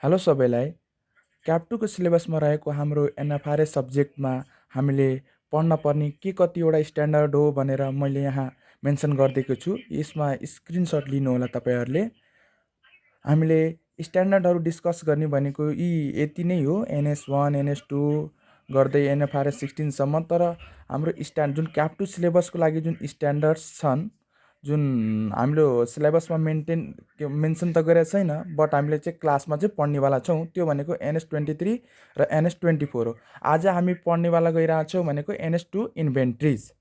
Hello सबैलाई। Cap 2 को सिलेबसमा रहेको हाम्रो एनएफआरएस सब्जेक्टमा हामीले पढ्न पर्ने के कतिवटा स्ट्यान्डर्ड हो भनेर मैले यहाँ मेन्सन गरिदिएको छु। यसमा स्क्रिनसट लिनुहोला तपाईँहरूले। हामीले स्ट्यान्डर्डहरू डिस्कस गर्ने भनेको यति नै हो, NS1 NS2 गर्दै एनएफआरएस 16 सम्म। तर हाम्रो जुन क्याप 2 सिलेबसको लागि जुन स्ट्यान्डर्ड्स छन्, जुन हाम्रो सिलेबसमा मेन्सन त गरेको छैन, बट हामीले चाहिँ क्लासमा चाहिँ पढ्नेवाला छौँ। त्यो भनेको NS23 र NS24 हो। आज हामी पढ्नेवाला गइरहेछौँ भनेको NS2 इन्भेन्ट्रिज।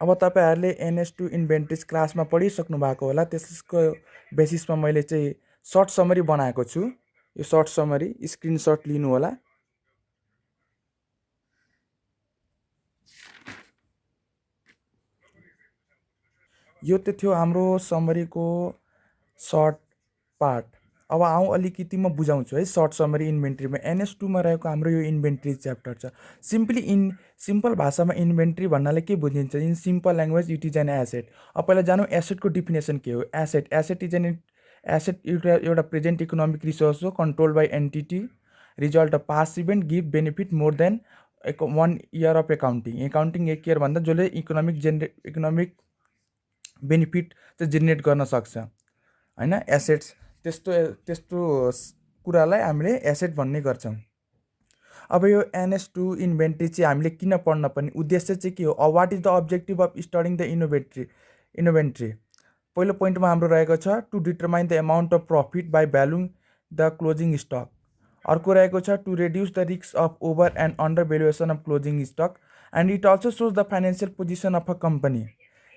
अब तपाईँहरूले NS2 इन्भेन्ट्रिज क्लासमा पढिसक्नु भएको होला। त्यसको बेसिसमा मैले चाहिँ सर्ट समरी बनाएको छु। यो सर्ट समरी स्क्रिनसट लिनु होला। यो त थियो हाम्रो समरीको सर्ट पार्ट। अब आउँ अलिकति म बुझाउँछु है। सर्ट समरी इन्भेन्ट्रीमा NS2 मा रहेको हाम्रो यो इन्भेन्ट्री च्याप्टर छ। सिम्पल भाषामा इन्भेन्ट्री भन्नाले के बुझिन्छ? In simple language it is an asset. अब पहिला जानु एसेटको डिफिनेसन के हो। एसेट इज एन एसेट एउटा प्रेजेन्ट इकोनोमिक रिसोर्स हो, control by entity, result of past event, give benefit more than 1 year of accounting 1 year भन्दा जसले इकोनोमिक बेनिफिट चाहिँ जेनेरेट गर्न सक्छ हैन। एसेट्स त्यस्तो कुरालाई हामीले एसेट भन्ने गर्छौँ। अब यो NS2 इन्भेन्ट्री चाहिँ हामीले किन पढ्न पर्ने, उद्देश्य चाहिँ के हो? What is the objective of studying the inventory? पहिलो पोइन्टमा हाम्रो रहेको छ to determine the amount of profit by valuing the closing stock. अर्को रहेको छ to reduce the risk of over and under valuation of closing stock and it also shows the financial position of a company.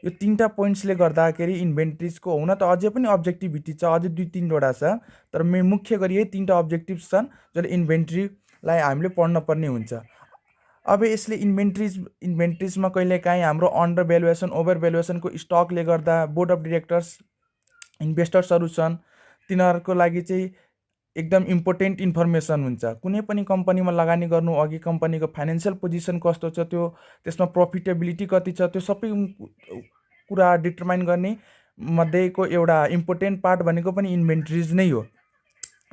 यो 3टा पोइन्ट्सले गर्दाखेरि इन्भेन्ट्रिजको हुन त अझै पनि अब्जेक्टिभिटी छ, अझै 2-3वटा छ, तर मुख्य गरी यही 3टा अब्जेक्टिभ्स छन् जसले इन्भेन्ट्रीलाई हामीले पढ्न पर्ने हुन्छ। अब यसले इन्भेन्ट्रिजमा कहिलेकाहीँ हाम्रो अन्डर भ्यालुएसन ओभर भ्यालुएसनको स्टकले गर्दा बोर्ड अफ डिरेक्टर्स इन्भेस्टर्सहरू छन्, तिनीहरूको लागि चाहिँ एकदम इम्पोर्टेन्ट इन्फर्मेसन हुन्छ। कुनै पनि कम्पनीमा लगानी गर्नु अघि कम्पनीको फाइनेन्सियल पोजिसन कस्तो छ, त्यसमा प्रफिटेबिलिटी कति छ, त्यो सबै कुरा डिटरमाइन गर्ने मध्येको एउटा इम्पोर्टेन्ट पार्ट भनेको पनि इन्भेन्ट्रिज नै हो।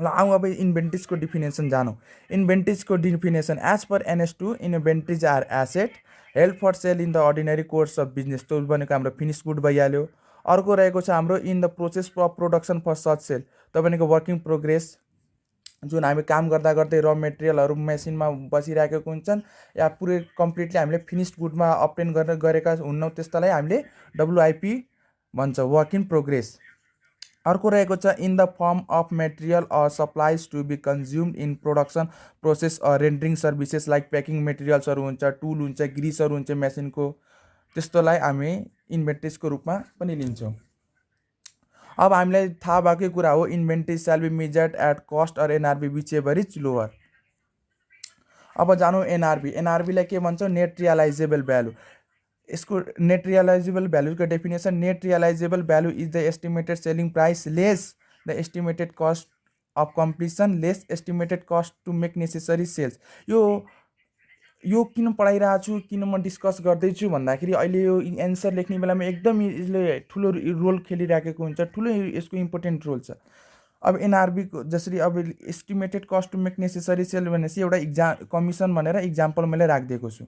ल आउँ अब इन्भेन्ट्रिजको डिफिनेसन जानौँ। इन्भेन्ट्रिजको definition as per NS2 inventories are assets held for sale in the ordinary course of business. त्यो भनेको हाम्रो फिनिस गुड भइहाल्यो। अर्को रहेको छ हाम्रो in the process of production for such sale. त्यो भनेको वर्किङ प्रोग्रेस, जुन हामी काम गर्दा गर्दै र मेटेरियलहरू मेसिनमा बसिरहेको हुन्छन् या पुरै कम्प्लिटली हामीले फिनिस्ड गुडमा अप्टेन गरेका हुन्नौँ, त्यस्तालाई हामीले WIP भन्छ, वर्क इन प्रोग्रेस। अर्को रहेको छ in the form of material or supplies to be consumed in production process or rendering services like प्याकिङ मेटेरियल्सहरू हुन्छ, टुल हुन्छ, ग्रिसहरू हुन्छ मेसिनको, त्यस्तोलाई हामी इन्भेन्ट्रिजको रूपमा पनि लिन्छौँ। अब हामीलाई थाहा भएकै कुरा हो inventory shall be measured at cost or NRV whichever is lower. अब जानु NRVलाई के भन्छौँ? Net realisable value. यसको नेट रियलाइजेबल भ्यालुको definition, net realisable value is the estimated selling price less the estimated cost of completion less estimated cost to make necessary sales. यो किन पढाइरहेको छु, किन म डिस्कस गर्दैछु भन्दाखेरि अहिले यो एन्सर लेख्ने बेलामा एकदम यसले ठुलो रोल खेलिरहेको हुन्छ, ठुलो यसको इम्पोर्टेन्ट रोल छ। अब NRVको जसरी अब estimated cost to make necessary sale भनेपछि एउटा कमिसन भनेर इक्जाम्पल मैले राखिदिएको छु।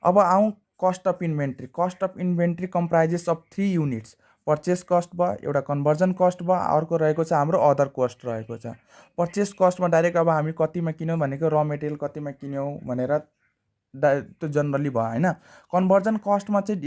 अब आउँ cost of inventory. Cost of inventory कम्प्राइजेस of 3 units. Purchase cost भयो, एउटा कन्भर्जन कस्ट भयो, अर्को रहेको छ हाम्रो अदर कस्ट रहेको छ। पर्चेस कस्टमा डाइरेक्ट अब हामी कतिमा किन्यौँ भनेको र मेटेरियल कतिमा किन्यौँ भनेर त्यो जनरली भयो हैन। कन्भर्जन कस्टमा चाहिँ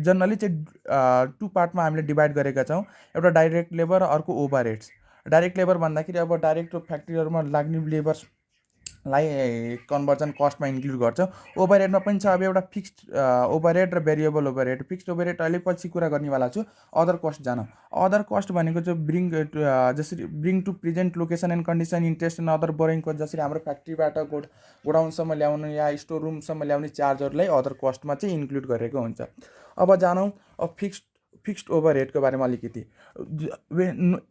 जनरली चाहिँ 2 पार्टमा हामीले डिभाइड गरेका छौँ, एउटा डाइरेक्ट लेबर, अर्को ओभरहेड्स। डाइरेक्ट लेबर भन्दाखेरि अब डाइरेक्ट फ्याक्ट्रीहरूमा लाग्ने लेबर्सलाई कन्भर्जन कस्टमा इन्क्लुड गर्छ। ओभरहेडमा पनि छ अब एउटा फिक्स्ड ओभरहेड र भेरिएबल ओभरहेड। फिक्स्ड ओभरहेड अहिले पछि कुरा गर्नेवाला छु। अदर कस्ट जान। अदर कस्ट भनेको चाहिँ जसरी bring to present location and condition interest and other borrowing cost, जसरी हाम्रो फ्याक्ट्रीबाट गोडाउनसम्म ल्याउनु या स्टोर रुमसम्म ल्याउने चार्जहरूलाई अदर कस्टमा चाहिँ इन्क्लुड गरेको हुन्छ। अब जानौँ फिक्स्ड ओभरहेडको बारेमा अलिकति।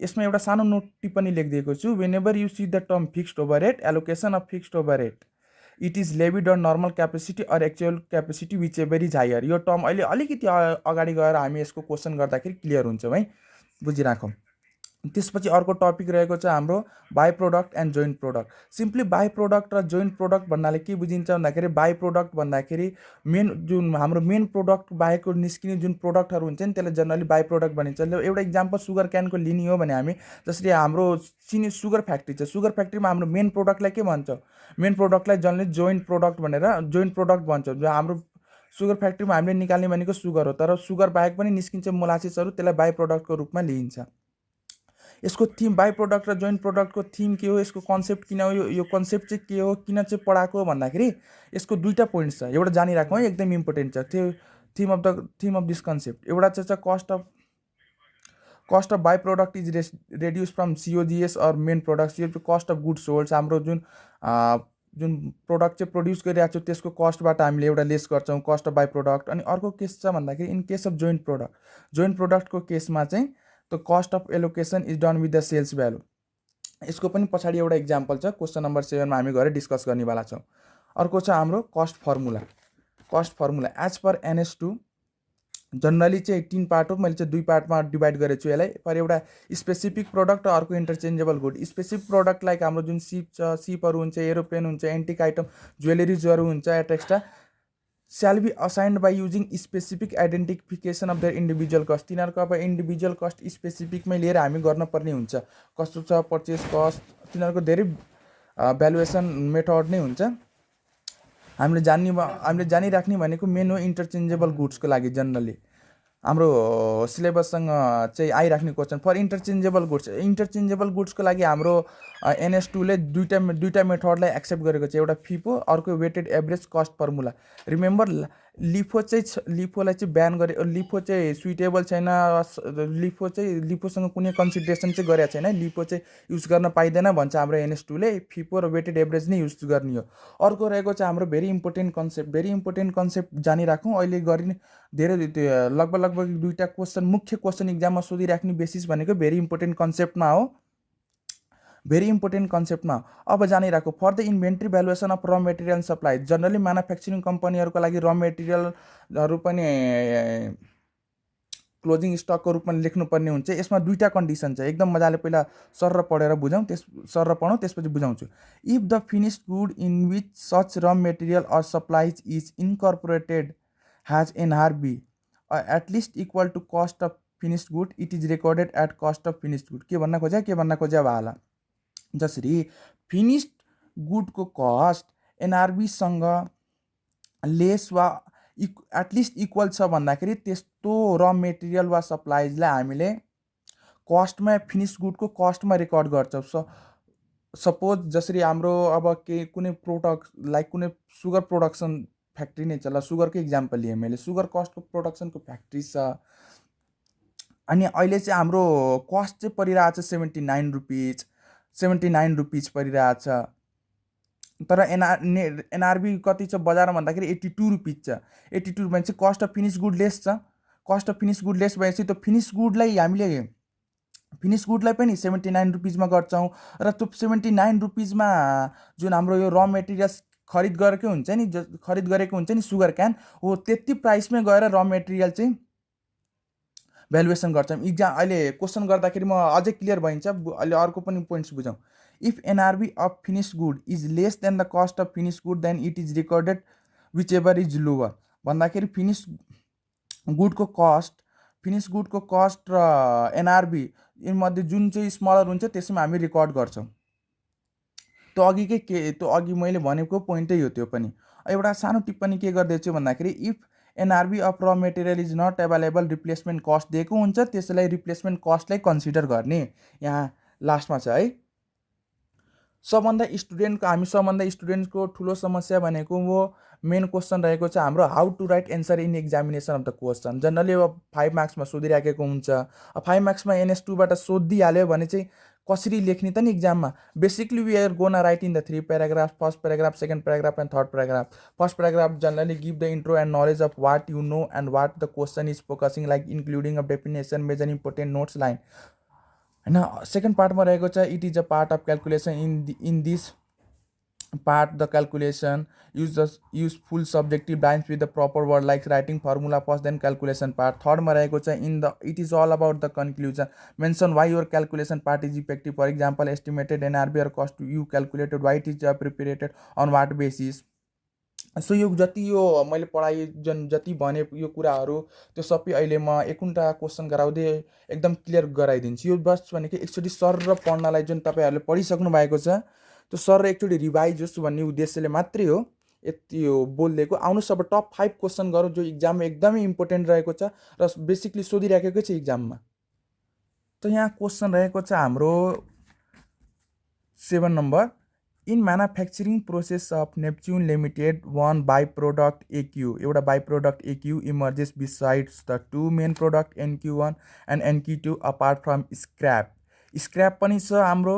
यसमा एउटा सानो नोट टिप्पणी लेखिदिएको छु। Whenever you see the term fixed overhead, allocation of fixed overhead it is levied on normal capacity or actual capacity whichever is higher. यो टर्म अहिले अलिकति अगाडि गएर हामी यसको क्वेसन गर्दाखेरि क्लियर हुन्छौँ है, बुझिराखौँ। त्यसपछि अर्को टपिक रहेको छ हाम्रो by product and joint product. Simply by product र जोइन्ट प्रोडक्ट भन्नाले के बुझिन्छ भन्दाखेरि बाई प्रोडक्ट भन्दाखेरि मेन जुन हाम्रो मेन प्रोडक्ट बाहेक निस्किने जुन प्रोडक्टहरू हुन्छ नि त्यसलाई जनरली बाई प्रोडक्ट भनिन्छ। एउटा इक्जाम्पल सुगर क्यानको लिने हो भने हामी जसरी हाम्रो चिनी सुगर फ्याक्ट्री छ, सुगर फ्याक्ट्रीमा हाम्रो मेन प्रोडक्टलाई के भन्छ, मेन प्रोडक्टलाई जनरली जोइन्ट प्रोडक्ट भनेर जोइन्ट प्रोडक्ट भन्छ। जो हाम्रो सुगर फ्याक्ट्रीमा हामीले निकाल्ने भनेको सुगर हो, तर सुगर बाहेक पनि निस्किन्छ मोलासिसहरू, त्यसलाई बाई प्रोडक्टको रूपमा लिइन्छ। यसको थिम बाई प्रोडक्ट र जोइन्ट प्रोडक्टको थिम के हो, यसको कन्सेप्ट किन हो, यो कन्सेप्ट चाहिँ के हो, किन चाहिँ पढाएको भन्दाखेरि यसको दुईवटा पोइन्ट्स छ। एउटा जानिराखौँ है, एकदम इम्पोर्टेन्ट छ त्यो थिम अफ दिस कन्सेप्ट। एउटा चाहिँ छ cost of by product is reduce from COGS or main product. यो कस्ट अफ गुड्स सोल्ड, हाम्रो जुन प्रोडक्ट चाहिँ प्रड्युस गरिरहेको छु त्यसको कस्टबाट हामीले एउटा लेस गर्छौँ, कस्ट अफ बाई प्रोडक्ट। अनि अर्को केस छ भन्दाखेरि इन केस अफ जोइन्ट प्रोडक्टको केसमा चाहिँ the cost of allocation is done with the sales value. यसको पनि पछाडि एउटा इक्जाम्पल छ, क्वेसन नम्बर 7मा हामी गएर डिस्कस गर्नेवाला छौँ। अर्को छ हाम्रो cost formula as per NS2। Generally चाहिँ 3 पार्ट हो, मैले चाहिँ 2 पार्टमा डिभाइड गरेको छु यसलाई। पर एउटा स्पेसिफिक प्रोडक्ट र अर्को interchangeable good. Specific product like हाम्रो जुन सिपहरू हुन्छ, एरोप्लेन हुन्छ, एन्टिक आइटम, ज्वेलरिजहरू हुन्छ एट्रेक्स्ट्रा shall be assigned by using specific identification of the individual cost. तिनीहरूको अब इन्डिभिजुअल कस्ट स्पेसिफिकमै लिएर हामी गर्नुपर्ने हुन्छ। कस्तो छ पर्चेस कस्ट, तिनीहरूको धेरै भ्यालुएसन मेथड नै हुन्छ। हामीले जानिराख्ने भनेको मेन हो इन्टरचेन्जेबल गुड्सको लागि। जनरली हाम्रो सिलेबससँग चाहिँ आइराख्ने क्वेसन फर इन्टरचेन्जेबल गुड्सको लागि हाम्रो NS2ले दुईवटा मेथडलाई एक्सेप्ट गरेको छ। एउटा फिफो, अर्को weighted average cost formula. Remember लिफोलाई चाहिँ ब्यान गरे, लिफो चाहिँ सुइटेबल छैन, लिफोसँग कुनै कन्सिडरेसन चाहिँ गरेको छैन, लिफो चाहिँ युज गर्न पाइँदैन भन्छ हाम्रो NS2ले। फिफो र वेटेड एभरेज नै युज गर्ने हो। अर्को रहेको चाहिँ हाम्रो भेरी इम्पोर्टेन्ट कन्सेप्ट जानिराखौँ। अहिले गरिने धेरै लगभग दुईवटा क्वेसन, मुख्य क्वेसन इक्जाममा सोधिराख्ने बेसिस भनेको भेरी इम्पोर्टेन्ट कन्सेप्टमा हो। अब जानिराखौँ for the inventory valuation of र मेटेरियल सप्लाई। जनरली म्यानुफ्याक्चरिङ कम्पनीहरूको लागि र मेटेरियलहरू पनि क्लोजिङ स्टकको रूपमा लेख्नुपर्ने हुन्छ। यसमा दुईवटा कन्डिसन छ, एकदम मजाले पहिला सर पढेर बुझौँ, त्यसपछि बुझाउँछु। If the finished good in which such raw material or supplies is incorporated has NRV at least equal to cost of finished good, it is recorded at cost of finished good। के भन्न खोज्या वाला जसरी finished गुडको cost NRVसँग lace वा at least equal छ भन्दाखेरि त्यस्तो र मेटेरियल वा सप्लाइजलाई हामीले कस्टमा, फिनिस्ड गुडको कस्टमा रेकर्ड गर्छौँ। सपोज जसरी हाम्रो अब कुनै प्रोडक्ट लाइक कुनै सुगर प्रोडक्सन फ्याक्ट्री नै छ, ल सुगरको इक्जाम्पल लिएँ मैले, सुगर कस्टको प्रोडक्सनको फ्याक्ट्री छ। अनि अहिले चाहिँ हाम्रो कस्ट चाहिँ परिरहेछ 79 रुपिज परिरहेछ, तर NRV कति छ बजारमा भन्दाखेरि 82 रुपिज छ। 82 भनेपछि cost of finish good less छ। Cost of finish good less भएपछि त्यो फिनिस गुडलाई पनि 79 रुपिजमा गर्छौँ। र त्यो 79 रुपिजमा जुन हाम्रो यो र मेटेरियल्स खरिद गरेको हुन्छ नि सुगर क्यान हो, त्यति प्राइसमै गएर र मेटेरियल चाहिँ भ्यालुएसन गर्छौँ। अहिले क्वेसन गर्दाखेरि म अझै क्लियर भइन्छ। अहिले अर्को पनि पोइन्ट्स बुझौँ। If NRV of finished good is less than the cost of finished good then it is recorded whichever is lower भन्दाखेरि फिनिस्ड गुडको कस्ट र NRV यीमध्ये जुन चाहिँ स्मलर हुन्छ त्यसमा हामी रेकर्ड गर्छौँ। त्यो अघि मैले भनेको पोइन्टै हो। त्यो पनि एउटा सानो टिप्पणी के गर्दैछु भन्दाखेरि इफ NRV अफ र material is not available, replacement cost दिएको हुन्छ, त्यसलाई रिप्लेसमेन्ट कस्टलाई कन्सिडर गर्ने यहाँ लास्टमा छ है। सबभन्दा स्टुडेन्टको ठुलो समस्या भनेको वो मेन क्वेसन रहेको छ हाम्रो how to write answer in examination of the question. Generally अब 5 मार्क्समा सोधिराखेको हुन्छ। अब 5 मार्क्समा NS2बाट सोधिहाल्यो भने चाहिँ कसरी लेख्ने त नि इक्जाममा। Basically we are gonna write in the 3 paragraph, first paragraph, second paragraph and third paragraph. First paragraph generally give the intro and knowledge of what you know and what the question is focusing like including of definition, major important notes line होइन। Second पार्टमा रहेको छ it is a part of calculation in this part the calculation, use full subjective lines with the proper word like writing formula first then calculation part. Third मा रहेको छ in the it is all about the conclusion, mention why your calculation part is effective. For example, estimated NRV or cost you calculated, why it is prepared, on what basis. So यो जति यो मैले पढाइ जति भने यो कुराहरू त्यो सबै अहिले म एकउन्टा क्वेसन गराउँदै एकदम क्लियर गराइदिन्छु। यो बस भनेको एकचोटि सर र पढ्नलाई जुन तपाईँहरूले पढिसक्नु भएको छ त्यो सर र एकचोटि रिभाइज होस् भन्ने उद्देश्यले मात्रै हो यति यो बोलिदिएको। आउनुहोस् अब टप 5 क्वेसन गरौँ जो इक्जाममा एकदमै इम्पोर्टेन्ट रहेको छ र बेसिकली सोधिराखेकै छ इक्जाममा। त यहाँ क्वेसन रहेको छ हाम्रो 7 number, in manufacturing process of Neptune Limited, one byproduct AQ, एउटा byproduct AQ emerges besides the two main product NQ1 and NQ2 apart from scrap. Scrap पनि छ हाम्रो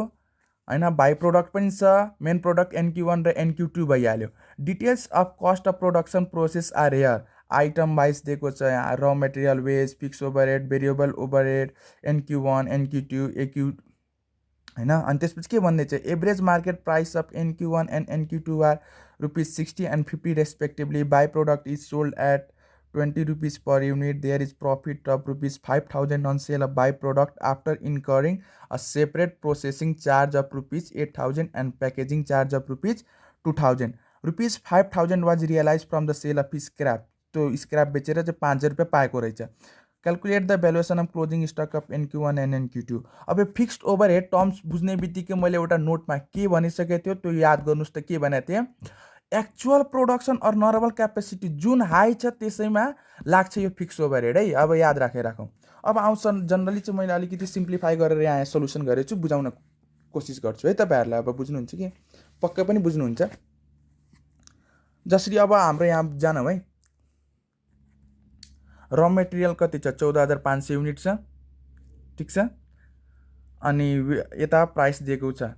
हैन, byproduct पनि छ, main product NQ1 र NQ2 भइहाल्यो। Details of cost of production process are here. Item wise दिएको छ यहाँ, raw material wage, fixed overhead, variable overhead, NQ1 NQ2 AQ हैन। अनि त्यसपछि के भन्दै छ, average market price of NQ1 and NQ2 are ₹60 and 50 respectively. By product is sold at ₹20 per unit. There is profit of ₹5,000 on sale of byproduct after incurring a separate processing charge of ₹8,000 and packaging charge of ₹2,000. ₹5,000 was realized from the sale of scrap. तो scrap बेचेर चाहिँ ₹5,000 पाएको रहेछ। Calculate the valuation of closing stock of NQ1 and NQ2। अब यो fixed overhead terms बुझ्ने बित्तिकै मैले एउटा नोटमा के भनिसकेको थियो त्यो याद गर्नुहोस् त। के भनेको थिएँ, actual production or normal capacity जुन हाई छ त्यसैमा लाग्छ यो फिक्स ओभरहेड है। अब याद राखेर राखौँ। अब आउँछ जनरली चाहिँ मैले अलिकति सिम्प्लिफाई गरेर यहाँ सोल्युसन गरेको छु, बुझाउन कोसिस गर्छु है तपाईँहरूलाई। अब बुझ्नुहुन्छ कि पक्कै पनि बुझ्नुहुन्छ। जसरी अब हाम्रो यहाँ जानौँ है, र मेटेरियल कति छ, 14,500 युनिट छ, ठिक छ। अनि यता प्राइस दिएको छ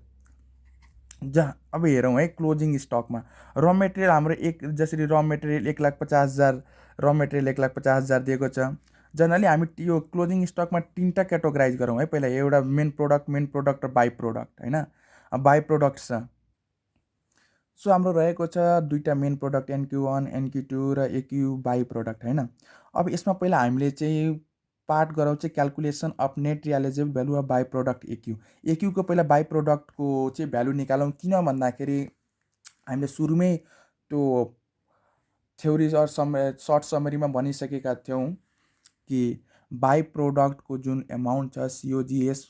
जहाँ। अब हेरौँ है क्लोजिङ स्टकमा र मेटेरियल हाम्रो जसरी र मेटेरियल 1,50,000, र मेटेरियल 1,50,000 दिएको छ। जनरली हामी यो क्लोजिङ स्टकमा 3टा क्याटेगोराइज गरौँ है। पहिला एउटा मेन प्रोडक्ट र बाई प्रोडक्ट हैन। बाई प्रोडक्ट छ, सो हाम्रो रहेको छ 2टा मेन प्रोडक्ट NQ1 NQ2 र AQ बाई प्रोडक्ट हैन। अब यसमा पहिला हामीले चाहिँ पार्ट गरौँ चाहिँ calculation of net realisable value of by product AQ को पहिला बाई प्रोडक्टको चाहिँ भ्यालु निकालौँ। किन भन्दाखेरि हामीले सुरुमै त्यो थ्योरी सर्ट समरीमा भनिसकेका थियौँ कि बाई प्रोडक्टको जुन एमाउन्ट छ COGS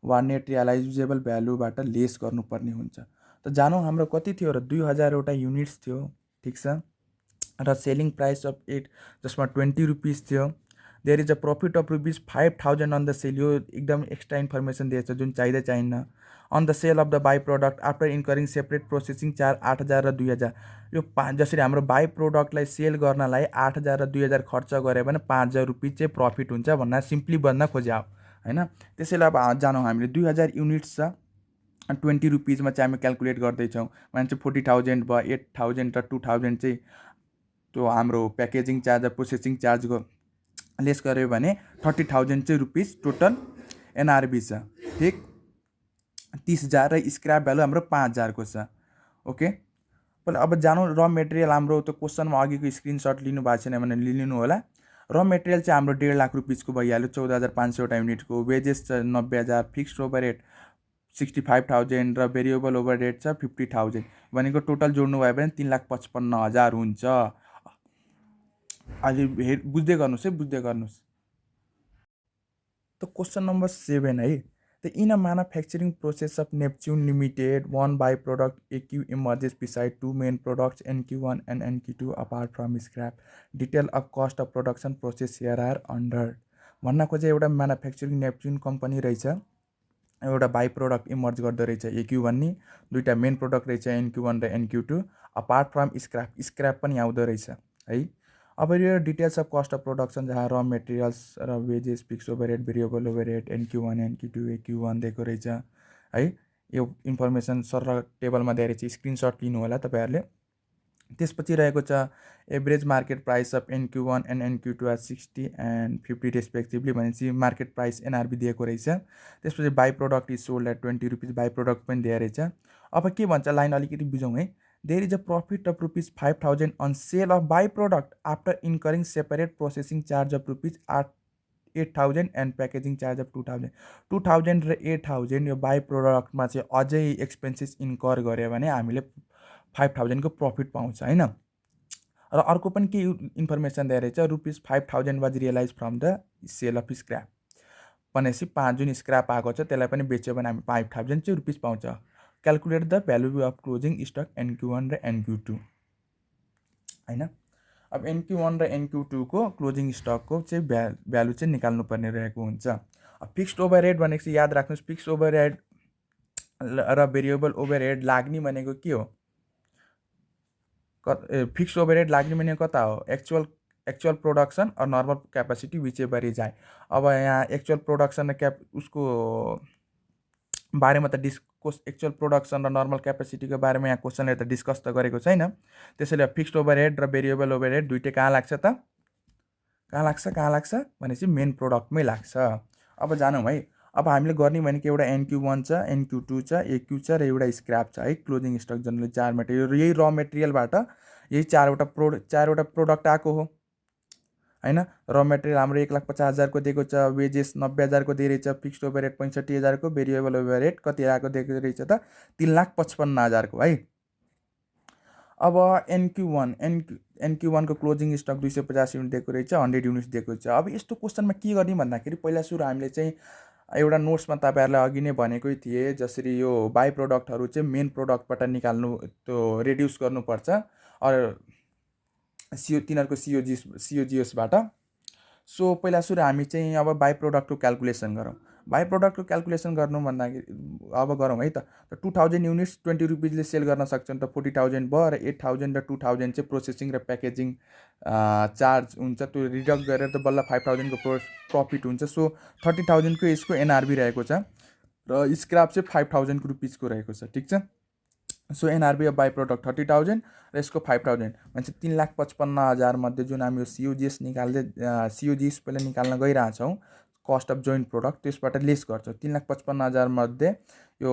वा नेट रियलाइजेबल भ्यालुबाट लेस गर्नुपर्ने हुन्छ। त जानौँ हाम्रो कति थियो र 2,000वटा युनिट्स थियो, ठिक छ। र सेलिङ प्राइस अफ 8 जसमा ₹20 थियो। There is a profit of ₹5,000 on the sale. यो एकदम एक्स्ट्रा इन्फर्मेसन दिएछ जुन चाहिँदै चाहिन्न। On the sale of the by product after incurring separate processing charge 8,000 र 2,000। यो जसरी हाम्रो बाई प्रोडक्टलाई सेल गर्नलाई 8,000 र 2,000 खर्च गऱ्यो भने ₹5,000 चाहिँ प्रफिट हुन्छ भन्ने सिम्पली भन्न खोज्या हो हैन। त्यसैले अब जानौँ हामीले 2,000 युनिट्स छ, ₹20 चाहिँ हामी क्यालकुलेट गर्दैछौँ। मान्छे 40,000 भयो, 8,000 र 2,000 चाहिँ त्यो हाम्रो प्याकेजिङ चार्ज र प्रोसेसिङ चार्जको लेस गर्यो भने 30,000 चाहिँ रुपिस टोटल NRV छ, ठिक। 30,000 र स्क्रैप भ्यालु हाम्रो 5,000 को छ। ओके, पहिला अब जानौँ र मेटेरियल हाम्रो त्यो क्वेसनमा अघिको स्क्रिनसट लिनु भएको छैन भने लिनु होला। र मेटेरियल चाहिँ हाम्रो ₹1,50,000 को भइहाल्यो, 14,500वटा युनिटको। वेजेस छ 90,000, फिक्स्ड ओभरहेड 65,000 र भेरिएबल ओभरहेड छ 50,000 भनेको टोटल जोड्नु भयो भने 3,55,000 हुन्छ। अहिले बुझ्दै गर्नुहोस् है, बुझ्दै गर्नुहोस्। त क्वेसन नम्बर 7 है, The in a manufacturing process of Neptune Limited, one byproduct AQ emerges beside two main products NQ1 and NQ2 apart from scrap. Detail of cost of production process here are under. भन्न खोजे एउटा manufacturing Neptune company रहेछ, एउटा by product emerge गर्दो रहेछ AQ भन्ने, 2टा main product रहेछ NQ1 र NQ2 अपार्ट फ्रम स्क्रैप पनि आउँदो रहेछ है। अब यो details of cost of production जहाँ र मेटेरियल्स र wages, fix overhead, variable overhead NQ1 NQ2 AQ1 दिएको रहेछ है। यो इन्फर्मेसन सर टेबलमा दिएर चाहिँ स्क्रिनसट लिनु होला तपाईँहरूले, त्यसपछि रहेको छ average market price of NQ1 and NQ2 are 60 and 50 respectively, भनेपछि मार्केट प्राइस NRB दिएको रहेछ। त्यसपछि by product is sold at 20 rupees, by product पनि दिएको रहेछ। अब के भन्छ लाइन अलिकति बुझौँ है। There is a profit of rupees 5000 on sale of by product after incurring separate processing charge of rupees 8000 and packaging charge of 2000। 2000 र 8000 यो बाई प्रोडक्टमा चाहिँ अझै एक्सपेन्सेस इन्कर गऱ्यो भने हामीले 5000 को प्रफिट पाउँछ होइन। र अर्को पनि के इन्फर्मेसन दिएर रहेछ, rupees 5000 was realise from the sale of scrap, भनेपछि 5 जुन स्क्रैप आएको छ त्यसलाई पनि बेच्यो भने हामी 5000 चाहिँ रुपिज पाउँछ। Calculate the value of closing stock NQ1 र NQ2 होइन। अब NQ1 र NQ2 को क्लोजिङ स्टकको चाहिँ भ्यालु चाहिँ निकाल्नुपर्ने रहेको हुन्छ। फिक्स्ड ओभरहेड भनेको चाहिँ याद राख्नुहोस्, फिक्स्ड ओभरहेड र भेरिएबल ओभरहेड लाग्ने भनेको के हो? फिक्स्ड ओभरहेड लाग्ने भनेको कता हो? एक्चुअल प्रोडक्सन और normal capacity whichever is high. अब यहाँ एक्चुअल प्रोडक्सन र उसको बारेमा त एक्चुअल प्रोडक्सन र नर्मल क्यापेसिटीको बारेमा यहाँ क्वेसनले त डिस्कस त गरेको छैन। त्यसैले फिक्स्ड ओभरहेड र भेरिएबल ओभरहेड दुइटै कहाँ लाग्छ त? कहाँ लाग्छ भनेपछि मेन प्रोडक्टमै लाग्छ। अब जानौँ है। अब हामीले गर्ने भनेको एउटा NQ1 छ, NQ2 छ, AQ छ र एउटा स्क्रैप छ है। क्लोजिङ स्टक जनरली 4 मटेरियल, यही र मेटेरियलबाट यही चारवटा प्रोडक्ट आएको हो होइन। र मेटेरियल हाम्रो 1,50,000 को दिएको छ, वेजेस 90,000 को दिएको रहेछ, फिक्स्ड ओभरहेड 65,000 को, भेरिएबल ओभरहेड कति आएको दिएको रहेछ त? 3,55,000 को है। अब NQ1 को क्लोजिङ स्टक 250 युनिट दिएको रहेछ, 100 युनिट्स दिएको छ। अब यस्तो क्वेसनमा के गर्ने भन्दाखेरि पहिला सुरु हामीले चाहिँ एउटा नोट्समा तपाईँहरूलाई अघि नै भनेकै थिएँ, जसरी यो बाई प्रोडक्टहरू चाहिँ मेन प्रोडक्टबाट निकाल्नु, त्यो रिड्युस गर्नुपर्छ तिनीहरूको COGSबाट। सो पहिला सुरु हामी चाहिँ अब बाई प्रोडक्टको क्यालकुलेसन गरौँ। बाई प्रोडक्टको क्यालकुलेसन गर्नु भन्दाखेरि अब गरौँ है त। 2000 युनिट्स 20 रुपिजले सेल गर्न सक्छन् त 40,000 भयो, र 8000 र 2000 चाहिँ प्रोसेसिङ र प्याकेजिङ चार्ज हुन्छ, त्यो रिडक्ट गरेर त बल्ल 5000 को प्रफिट हुन्छ। सो 30,000 को यसको NRB रहेको छ, र स्क्रैप चाहिँ 5000 रुपिजको रहेको छ, ठिक छ। So NRB of by product 30,000 र यसको 5000 भनेपछि 3,55,000 मध्ये जुन हामी यो COGS COGS पहिला निकाल्न गइरहेछौँ, कस्ट अफ जोइन्ट प्रोडक्ट, त्यसबाट लेस गर्छौँ। 3,55,000 मध्ये यो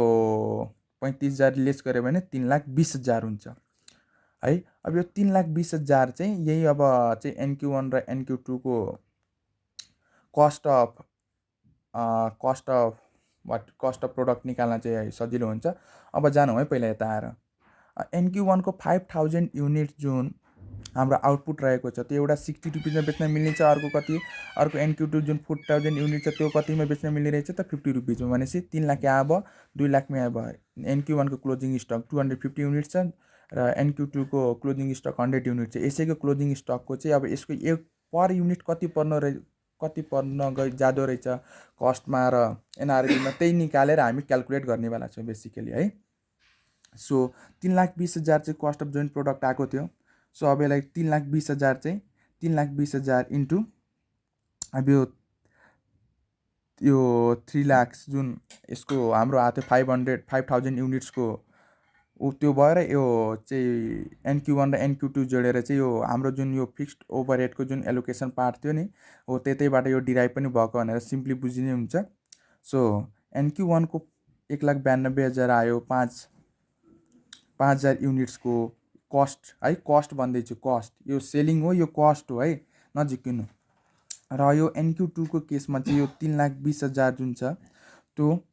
35,000 लेस गऱ्यो भने 3,20,000 हुन्छ है। अब यो 3,20,000 चाहिँ यही अब चाहिँ NQ1 र NQ2 को कस्ट अफ प्रोडक्ट निकाल्न चाहिँ सजिलो हुन्छ। अब जानौँ है पहिला यता आएर। NQ1 को 5,000 युनिट जुन हाम्रो आउटपुट रहेको छ त्यो एउटा 60 रुपिजमा बेच्न मिल्ने छ। अर्को NQ2 जुन 4,000 युनिट छ त्यो कतिमा बेच्न मिल्ने रहेछ त? 50 रुपिजमा, भनेपछि 3 लाख यहाँ अब 2 लाखमा यहाँ भयो। NQ1 को क्लोजिङ स्टक 250 युनिट छ र NQ2 को क्लोजिङ स्टक 100 युनिट छ। यसैको क्लोजिङ स्टकको चाहिँ अब यसको पर युनिट कति पर्न जाँदो रहेछ कस्टमा र NRBमा, त्यही निकालेर हामी क्यालकुलेट गर्नेवाला छौँ बेसिकली है। सो 3,20,000 चाहिँ कस्ट अफ जोइन्ट प्रोडक्ट आएको थियो। सो अब यसलाई 3,20,000 चाहिँ 3,20,000 इन्टु अब यो 3 लाख जुन यसको हाम्रो आएको थियो 5,000 युनिट्सको त्यो भएर यो चाहिँ NQ1 र NQ2 जोडेर चाहिँ यो हाम्रो जुन यो फिक्स्ड ओभरहेडको जुन एलोकेसन पार्ट थियो नि हो, त्यतैबाट यो डिराइभ पनि भएको भनेर सिम्पली बुझिने हुन्छ। सो NQ1 को 1,92,000 आयो, 5,000 युनिट्सको कस्ट है। कस्ट भन्दैछु, कस्ट यो सेलिङ हो, यो कस्ट हो है, नजिकिनु। र यो NQ2 को केसमा चाहिँ यो 3,20,000 जुन छ त्यो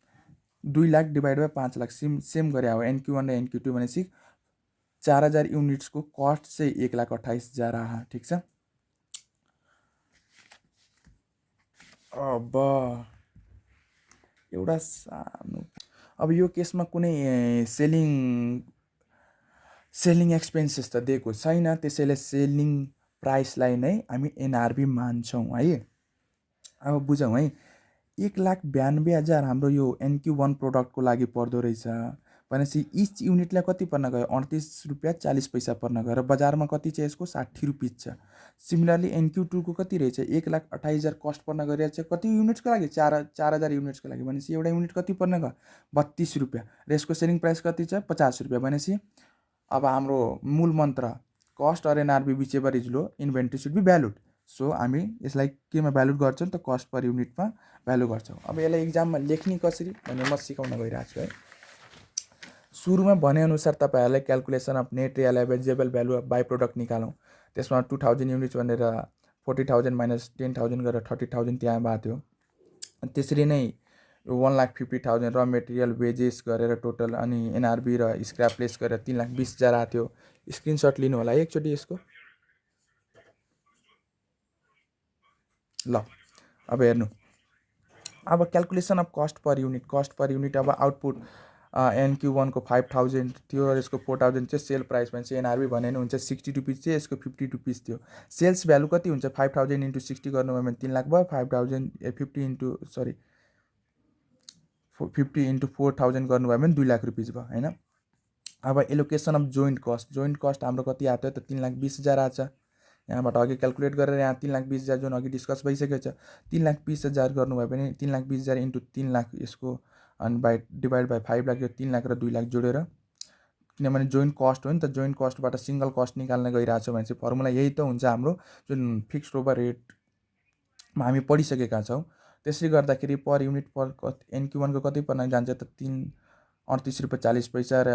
2 lakh divide by 5 lakh same गरे हो। NQ1 र NQ2 भनेपछि 4,000 युनिट्सको कस्ट चाहिँ 1,28,000 आहा, ठिक छ। अब एउटा सानो, अब यो केसमा कुनै सेलिङ एक्सपेन्सेस त दिएको छैन, त्यसैले सेलिङ प्राइसलाई नै हामी NRB मान्छौँ है। अब बुझौँ है। 1,92,000 हाम्रो यो NQ1 प्रोडक्टको लागि पर्दो रहेछ भनेपछि इच युनिटलाई कति पर्न गयो? 38 रुपियाँ 40 पैसा पर्न गयो, र बजारमा कति छ यसको? 60 रुपिज छ। सिमिलरली NQ2 को कति रहेछ? 1,28,000 कस्ट पर्न गइरहेको छ कति युनिट्सको लागि? 4,000 युनिट्सको लागि, भनेपछि एउटा युनिट कति पर्न गयो? 32 रुपियाँ, र यसको सेलिङ प्राइस कति छ? 50 रुपियाँ। भनेपछि अब हाम्रो मूल मन्त्र cost or NRV whichever is low inventory should be valued. So हामी यसलाई केमा भ्यालुड गर्छौँ त कस्ट पर युनिटमा भ्यालु गर्छौँ। अब यसलाई इक्जाममा लेख्ने कसरी भने म सिकाउन गइरहेको छु है। सुरुमा भनेअनुसार तपाईँहरूलाई calculation of net realisable value of by product निकालौँ। त्यसमा 2000 युनिट्स भनेर 40,000 माइनस 10,000 गरेर 30,000 त्यहाँ भएको थियो। त्यसरी नै 1,50,000 र मेटेरियल वेजेस गरेर टोटल अनि एनआरबी र स्क्रैपलेस गरेर 3,20,000 आएको थियो। स्क्रिनसट लिनु होला एकचोटि यसको। ल अब हेर्नु, अब calculation of cost per unit अब आउटपुट NQ1 को 5,000 थियो र यसको 4,000 चाहिँ सेल प्राइस भनेपछि एनआरबी भने हुन्छ 60 रुपिस चाहिँ यसको 50 रुपिस थियो। सेल्स भ्यालु कति हुन्छ 5,000 इन्टु 60 गर्नुभयो भने 3 लाख भयो। 50 इन्टु 50 इन्टु 4,000 गर्नुभयो भने 2 लाख रुपिस भयो होइन। अब एलोकेसन अफ जोइन्ट कस्ट हाम्रो कति आएको थियो त 3,20,000 आएको छ। यहाँबाट अघि क्यालकुलेट गरेर यहाँ 3,20,000 जुन अघि डिस्कस भइसकेको छ 3,20,000 गर्नुभयो भने 3,20,000 इन्टु 3 लाख यसको अनि डिभाइड बाई 5 लाख, यो 3 लाख र 2 लाख जोडेर, किनभने जोइन्ट कस्ट हो नि त, जोइन्ट कस्टबाट सिङ्गल कस्ट निकाल्न गइरहेको छ भने चाहिँ फर्मुला यही त हुन्छ हाम्रो जुन फिक्स्ड ओभर रेटमा हामी पढिसकेका छौँ। त्यसरी गर्दाखेरि पर युनिट पर NQ1 को कति पर्न जान्छ त 38 रुपियाँ 40 पैसा र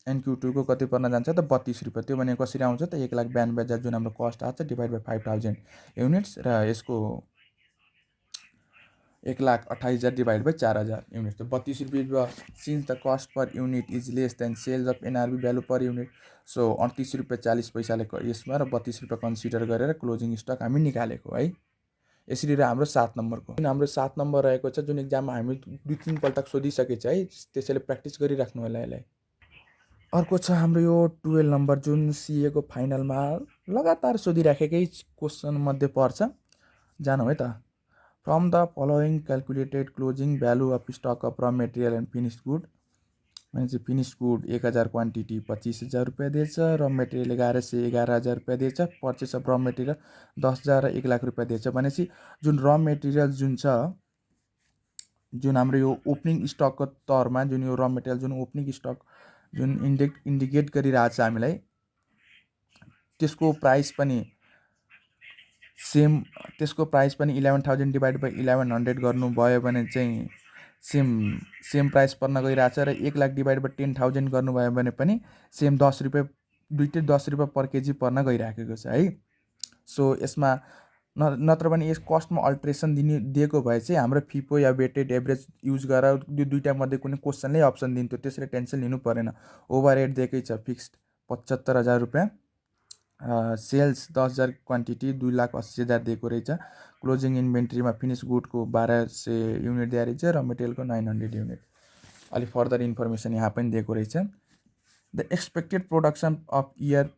NQ2 को कति पर्न जान्छ त 32 रुपियाँ। त्यो भने कसरी आउँछ त 1,92,000 जुन हाम्रो कस्ट आएको छ डिभाइड बाई 5,000 युनिट्स र यसको 1,28,000 डिभाइड बाई 4,000 युनिट त 32 रुपियाँ भयो। Since the cost per unit is less than sales of NRV value per unit, so 38 रुपियाँ 40 पैसाले यसमा र 32 रुपियाँ कन्सिडर गरेर क्लोजिङ स्टक हामी निकालेको है। यसरी र हाम्रो 7 नम्बरको जुन हाम्रो 7 नम्बर रहेको छ जुन इक्जाममा हामी 2-3 पल्ट सोधिसकेको छ है, त्यसैले प्र्याक्टिस गरिराख्नु होला यसलाई। अर्को छ हाम्रो यो 12 नम्बर जुन सिएको फाइनलमा लगातार सोधिराखेकै क्वेसन मध्ये पर्छ। जानु है त। From the following calculated closing value of stock of र मेटेरियल एन्ड फिनिस गुड भनेपछि फिनिस गुड 1,000 क्वान्टिटी 25,000 रुपियाँ दिएछ, र मेटेरियल 11,000 रुपियाँ दिएछ, पर्चेस अफ र मेटेरियल 10,000 र 1 लाख रुपियाँ दिएछ। भनेपछि जुन र मेटेरियल जुन छ जुन हाम्रो यो ओपनिङ स्टकको तौरमा जुन यो र मेटेरियल जुन ओपनिङ स्टक जुन इन्डिकेट गरिरहेको छ हामीलाई, त्यसको प्राइस पनि सेम, त्यसको प्राइस पनि 11,000 डिभाइड बाई 1,100 गर्नुभयो भने चाहिँ सेम प्राइस पर्न गइरहेछ, र 1 लाख डिभाइड बाई 10,000 गर्नुभयो भने पनि सेम 10 रुपियाँ, दुइटै 10 रुपियाँ पर केजी पर्न गइराखेको छ है। सो यसमा नत्र भने यस कस्टमा अल्ट्रेसन दिएको भए चाहिँ हाम्रो फिपो या वेटेड एभरेज युज गरेर यो दुईवटा मध्ये कुनै क्वेसनले अप्सन दिन्थ्यो, त्यसरी टेन्सन लिनु परेन। ओभर हेड दिएकै छ फिक्स्ड 75,000 रुपियाँ, सेल्स 10,000 क्वान्टिटी 2,80,000 दिएको रहेछ। क्लोजिङ इन्भेन्ट्रीमा फिनिस गुडको 1,200 युनिट दिएको रहेछ र मेटेरियलको 900 युनिट। अलिक फर्दर इन्फर्मेसन यहाँ पनि दिएको रहेछ। The expected production of year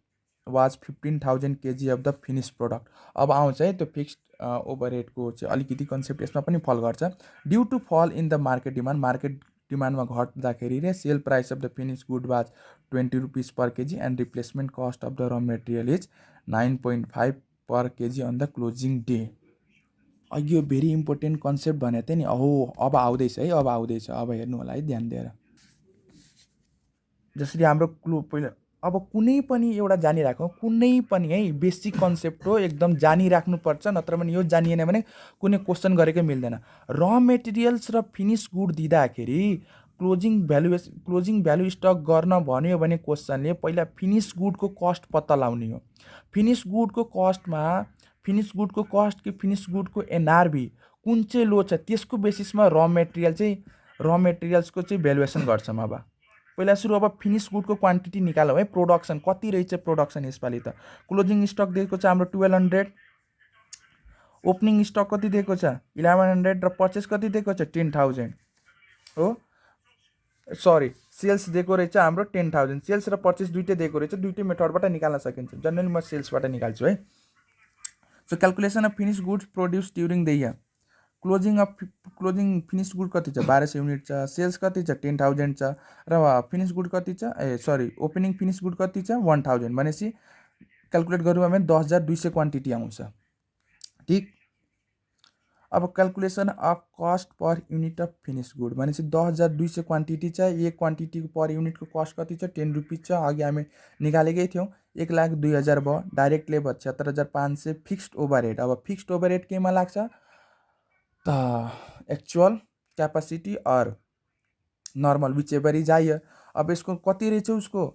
was 15,000 KG of the finish product. अब आउँछ है त्यो फिक्स्ड ओभर हेडको चाहिँ अलिकति कन्सेप्ट यसमा पनि फल गर्छ। Due to fall in the market डिमान्डमा घट्दाखेरि resale price of the finish good was 20 rupees per KG and replacement cost of the raw material is 9.5 per KG on the closing day. अघि यो very important concept भनेको थिएँ नि, अब आउँदैछ है, अब हेर्नु होला है ध्यान दिएर। जसरी हाम्रो पहिला अब कुनै पनि एउटा जानिराखौँ, कुनै पनि है बेसिक कन्सेप्ट हो, एकदम जानिराख्नुपर्छ, नत्र भने यो जानिएन भने कुनै क्वेसन गरेकै मिल्दैन। र मेटेरियल्स र फिनिस गुड दिँदाखेरि क्लोजिङ भ्यालु स्टक गर्न भन्यो भने क्वेसनले पहिला फिनिस गुडको कस्ट पत्ता लगाउने हो। फिनिस गुडको कस्ट कि फिनिस गुडको एनआरबी कुन चाहिँ लो छ त्यसको बेसिसमा र मेटेरियल्सको चाहिँ भ्यालुएसन गर्छौँ। अब पहिला सुरु अब फिनिस गुडको क्वान्टिटी निकालौँ है। प्रोडक्सन कति रहेछ प्रोडक्सन यसपालि त क्लोजिङ स्टक दिएको छ हाम्रो 1,200, ओपनिङ स्टक कति दिएको छ 1,100 र पर्चेस कति दिएको छ 10,000 हो। सरी, सेल्स दिएको रहेछ हाम्रो 10,000। सेल्स र पर्चेस दुइटै दिएको रहेछ, दुइटै मेथडबाट निकाल्न सकिन्छ। जनरली म सेल्सबाट निकाल्छु है। So calculation of finish goods produce during the year. Closing finish good कति छ 1,200 युनिट छ, सेल्स कति छ 10,000 छ, र फिनिस गुड कति छ ओपनिङ फिनिस गुड कति छ 1,000। भनेपछि क्यालकुलेट गर्नुभयो भने 10,200 क्वान्टिटी आउँछ। ठिक। अब calculation of cost per unit of finish good भनेपछि 10,200 क्वान्टिटी छ। एक क्वान्टिटीको पर युनिटको कस्ट कति छ 10 रुपिज छ। अघि हामी निकालेकै थियौँ। 1,02,000 भयो। Direct labour 76,500। फिक्स्ड ओभरहेड, अब फिक्स्ड ओभरहेड केमा लाग्छ त actual capacity or normal whichever is higher. अब यसको कति रहेछ उसको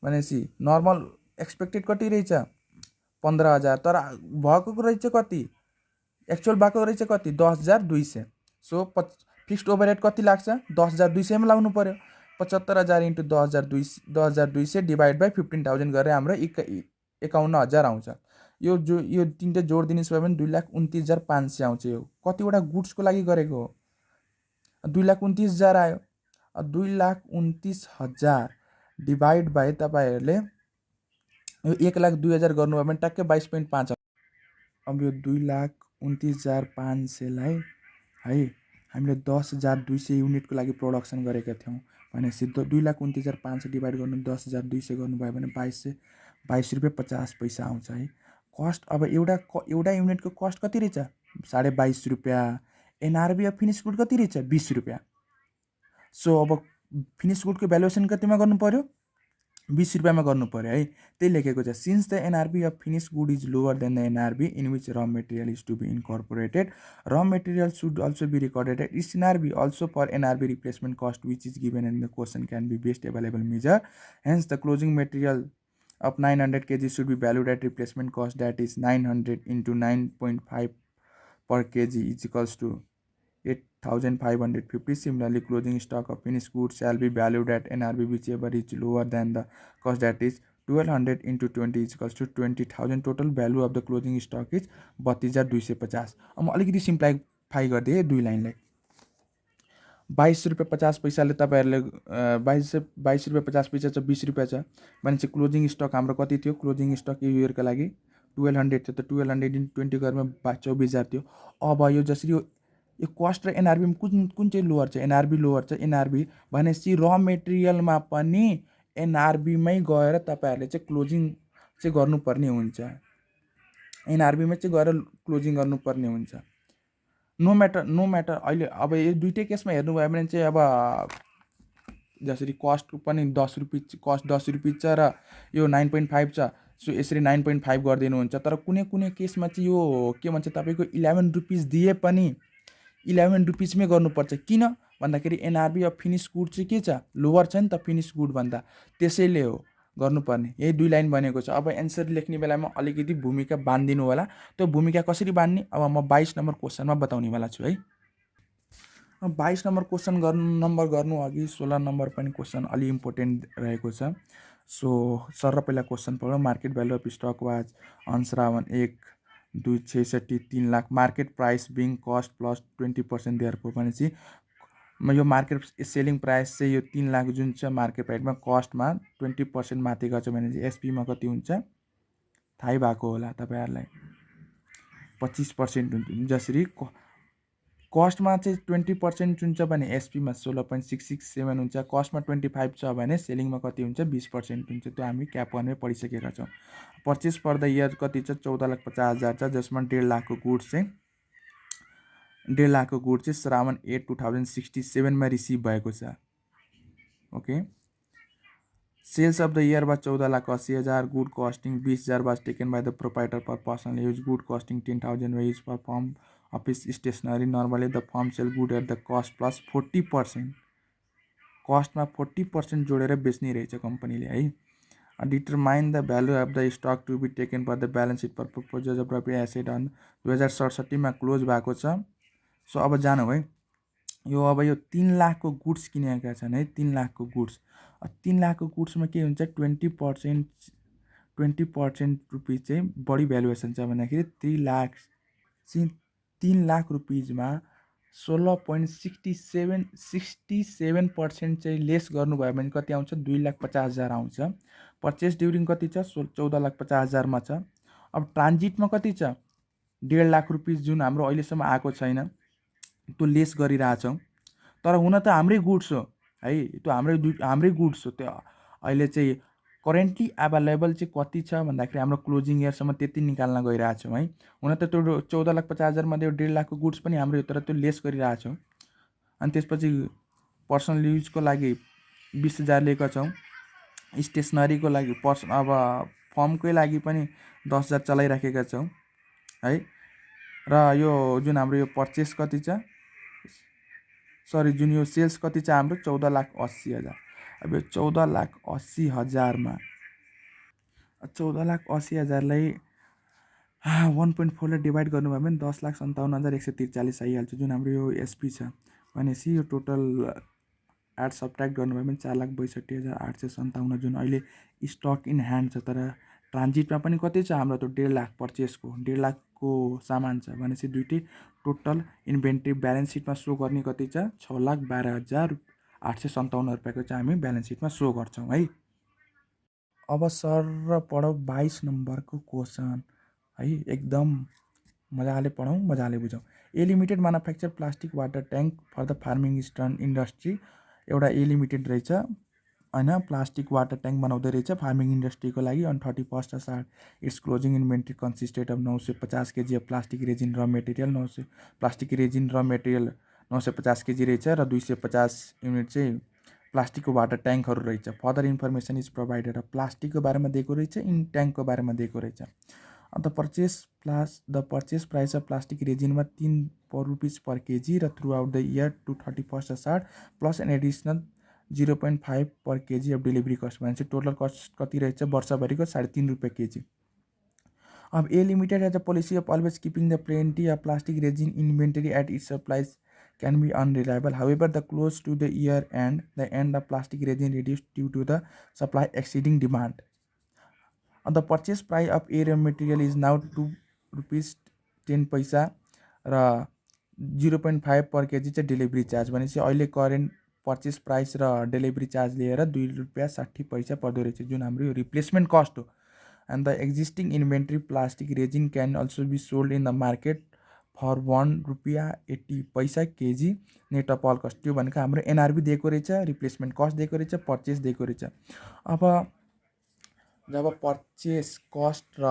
भनेपछि नर्मल एक्सपेक्टेड कति रहेछ 15,000, तर भएको रहेछ कति एक्चुअल भएको रहेछ कति 10,200। सो फिक्स्ड ओभरहेड कति लाग्छ 10,200 मा लाउनु पर्यो। 75,000 इन्टु 10,200 डिभाइड बाई 15,000 गरेर हाम्रो 51,000 आउँछ। यो तिनवटा जोड दिनुहोस् भयो भने 2,29,500 आउँछ। यो कतिवटा गुड्सको लागि गरेको हो 2,29,000 आयो। 2,29,000 डिभाइड बाई तपाईँहरूले यो 1,02,000 गर्नुभयो भने ट्याक्कै 22.5 आउँछ। अब यो 2,29,500 लाई है हामीले 10,200 युनिटको लागि प्रोडक्सन गरेका थियौँ भनेपछि 2,29,500 डिभाइड गर्नु 10,200 गर्नुभयो भने 22 रुपियाँ 50 पैसा आउँछ है कस्ट। अब एउटा युनिटको कस्ट कति रहेछ 22.5 रुपियाँ। एनआरबी अफ फिनिस गुड कति रहेछ 20 रुपियाँ। सो अब फिनिस गुडको भ्यालुएसन कतिमा गर्नु पर्यो 20 रुपियाँमा गर्नु पर्यो है। त्यही लेखेको छ since the NRV of finish good is lower than the NRV in which raw material is to be incorporated raw material should also be recorded at each NRV also for NRV replacement cost which is given in the question can be best available measure. Hence the closing material of 900 kg should be valued at replacement cost, that is 900 into 9.5 per kg is equals to 8,550. Similarly, closing stock of finished goods shall be valued at NRV whichever is lower than the cost, that is 1,200 into 20 is equals to 20,000. Total value of the closing stock is 32,250. अब अलिकति simplify गरिदिएँ दुई लाइनलाई। 22 रुपियाँ 50 पैसाले तपाईँहरूले 22 रुपियाँ 50 पैसा छ 20 रुपियाँ छ भनेपछि क्लोजिङ स्टक हाम्रो कति थियो क्लोजिङ स्टक यो इयरका लागि 1,200 थियो। त 1,200 into 20 गरेरमा 24,000 थियो। अब यो जसरी यो कस्ट र एनआरबी कुन चाहिँ लोवर छ एनआरबी लोवर छ। एनआरबी भनेपछि र मेटेरियलमा पनि एनआरबीमै गएर तपाईँहरूले चाहिँ क्लोजिङ चाहिँ गर्नुपर्ने हुन्छ। एनआरबीमै चाहिँ गएर क्लोजिङ गर्नुपर्ने हुन्छ। नो म्याटर अहिले अब यो दुइटै केसमा हेर्नुभयो भने चाहिँ अब जसरी कस्ट पनि 10 रुपियाँ कस्ट 10 रुपियाँ छ र यो 9.5 छ। सो यसरी 9.5 गरिदिनुहुन्छ। तर कुनै कुनै केसमा चाहिँ यो के भन्छ तपाईँको 11 रुपियाँ दिए पनि 11 रुपियाँमै गर्नुपर्छ। किन भन्दाखेरि एनआरबी अफ फिनिस गुड चाहिँ के छ लोवर छ नि त फिनिस गुड भन्दा, त्यसैले हो गर्नुपर्ने। यही दुई लाइन बनेको छ। अब एन्सर लेख्ने बेलामा अलिकति भूमिका बाँधिदिनु होला। त्यो भूमिका कसरी बाँध्ने अब म 22 नम्बर क्वेसनमा बताउनेवाला छु है। 22 नम्बर क्वेसन गर्नु अघि 16 नम्बर पनि क्वेसन अलि इम्पोर्टेन्ट रहेको छ। सो सर पहिला क्वेसन पढौँ। Market value of stock was on Shrawan 1/2/66 3 lakh market price being cost plus 20% therefore भनेपछि यो मार्केट सेलिङ प्राइस चाहिँ यो 3 लाख जुन छ मार्केट प्राइसमा कस्टमा 20% माथि गएको छ भनेपछि एसपीमा कति हुन्छ थाहै भएको होला तपाईँहरूलाई 25% हुन्छ। जसरी कस्टमा चाहिँ 20% हुन्छ भने एसपीमा 16.667 हुन्छ। कस्टमा 25 छ भने सेलिङमा कति हुन्छ 20% हुन्छ। त्यो हामी क्याप 1मै पढिसकेका छौँ। पर्चेस पर द इयर कति छ 14,50,000 छ जसमा 1.5 लाखको गुड्स चाहिँ 1.5 लाखको गुड चाहिँ श्रावण 8 2067मा रिसिभ भएको छ। Okay sales of the year was 14,80,000 good costing 20,000 was taken by the proprietor for personal use good costing 10,000 was used for farm office stationery normally the firm sell good at the cost plus 40% कस्टमा 40% जोडेर बेच्ने रहेछ कम्पनीले है। Determine the value of the stock to be taken for the balance sheet for purpose of property asset on 2067मा close भएको छ। So अब जानु है यो अब यो 3 लाखको गुड्स किनेका छन् है 3 लाखको गुड्स। 3 लाखको गुड्समा के हुन्छ 20% रुपिज चाहिँ बढी भ्यालुएसन छ भन्दाखेरि 3 लाख रुपिजमा 16.67% चाहिँ लेस गर्नुभयो भने कति आउँछ 2,50,000 आउँछ। पर्चेस ड्युरिङ कति छ 14,50,000मा छ। अब ट्रान्जिटमा कति छ 1.5 लाख रुपिज जुन हाम्रो अहिलेसम्म आएको छैन त्यो लेस गरिरहेछौँ। तर हुन त हाम्रै गुड्स हो है त्यो हाम्रै गुड्स हो। त्यो अहिले चाहिँ करेन्टली एभाइलेबल चाहिँ कति छ भन्दाखेरि हाम्रो क्लोजिङ इयरसम्म त्यति निकाल्न गइरहेको छौँ है। हुन त त्यो 14,50,000 मध्ये 1.5 लाखको गुड्स पनि हाम्रो तर त्यो लेस गरिरहेको छौँ। अनि त्यसपछि पर्सनल युजको लागि 20,000 लिएका छौँ। स्टेसनरीको लागि अब फर्मकै लागि पनि 10,000 चलाइराखेका छौँ है। र यो जुन हाम्रो यो पर्चेस कति छ, सरी जुन यो सेल्स कति छ हाम्रो 14,80,000। अब यो 14,80,000मा 14,80,000लाई 1.4 ले डिभाइड गर्नुभयो भने 10,57,143 आइहाल्छ जुन हाम्रो यो एसपी छ। भनेपछि यो टोटल एड सब्ट्र्याक्ट गर्नुभयो भने 4,62,857 जुन अहिले स्टक इन ह्यान्ड छ। तर ट्रान्जिटमा पनि कति छ हाम्रो त 1.5 लाख पर्चेसको 1.5 लाखको सामान छ भनेपछि दुइटै टोटल इन्भेन्ट्री ब्यालेन्स सिटमा सो गर्ने कति छ 6,12,857 रुपियाँको चाहिँ हामी ब्यालेन्स सिटमा सो गर्छौँ है। अब सर पढौँ 22 नम्बरको क्वेसन है। एकदम मजाले पढौँ, मजाले बुझौँ। A limited manufacture plastic water tank for the farming industry. एउटा ए लिमिटेड रहेछ होइन, प्लास्टिक वाटर ट्याङ्क बनाउँदै रहेछ फार्मिङ इन्डस्ट्रीको लागि। अनि 31 असार its closing inventory consisted of 950 KG of plastic resin raw material. Plastic resin raw material 950 KG रहेछ र 250 युनिट चाहिँ प्लास्टिकको वाटर ट्याङ्कहरू रहेछ। Further information is provided. प्लास्टिकको बारेमा दिएको रहेछ, इन ट्याङ्कको बारेमा दिएको रहेछ। And the purchase price of plastic रेजिनमा 3 रुपिस पर केजी र throughout the year to 31 असार plus an additional 0.5 per KG of delivery cost भनेपछि टोटल कस्ट कति रहेछ वर्षभरिको 3.5 रुपियाँ केजी। अब A limited has a policy of always keeping the plenty of plastic resin inventory at its supplies can be unreliable. However, the close to the year end, the end of plastic resin reduced due to the supply exceeding demand. And the purchase price of A raw material is now 2 rupees 10 पैसा र 0.5 per KG चाहिँ delivery charge भनेपछि अहिले current purchase price र delivery charge लिएर 2 रुपियाँ 60 पैसा पर्दो रहेछ जुन हाम्रो यो रिप्लेसमेन्ट कस्ट हो। And the existing inventory plastic resin can also be sold in the market for 1 रुपियाँ 80 पैसा KG net of all cost. त्यो भनेको हाम्रो एनआरबी दिएको रहेछ, रिप्लेसमेन्ट कस्ट दिएको रहेछ, पर्चेस दिएको रहेछ। अब जब पर्चेस कस्ट र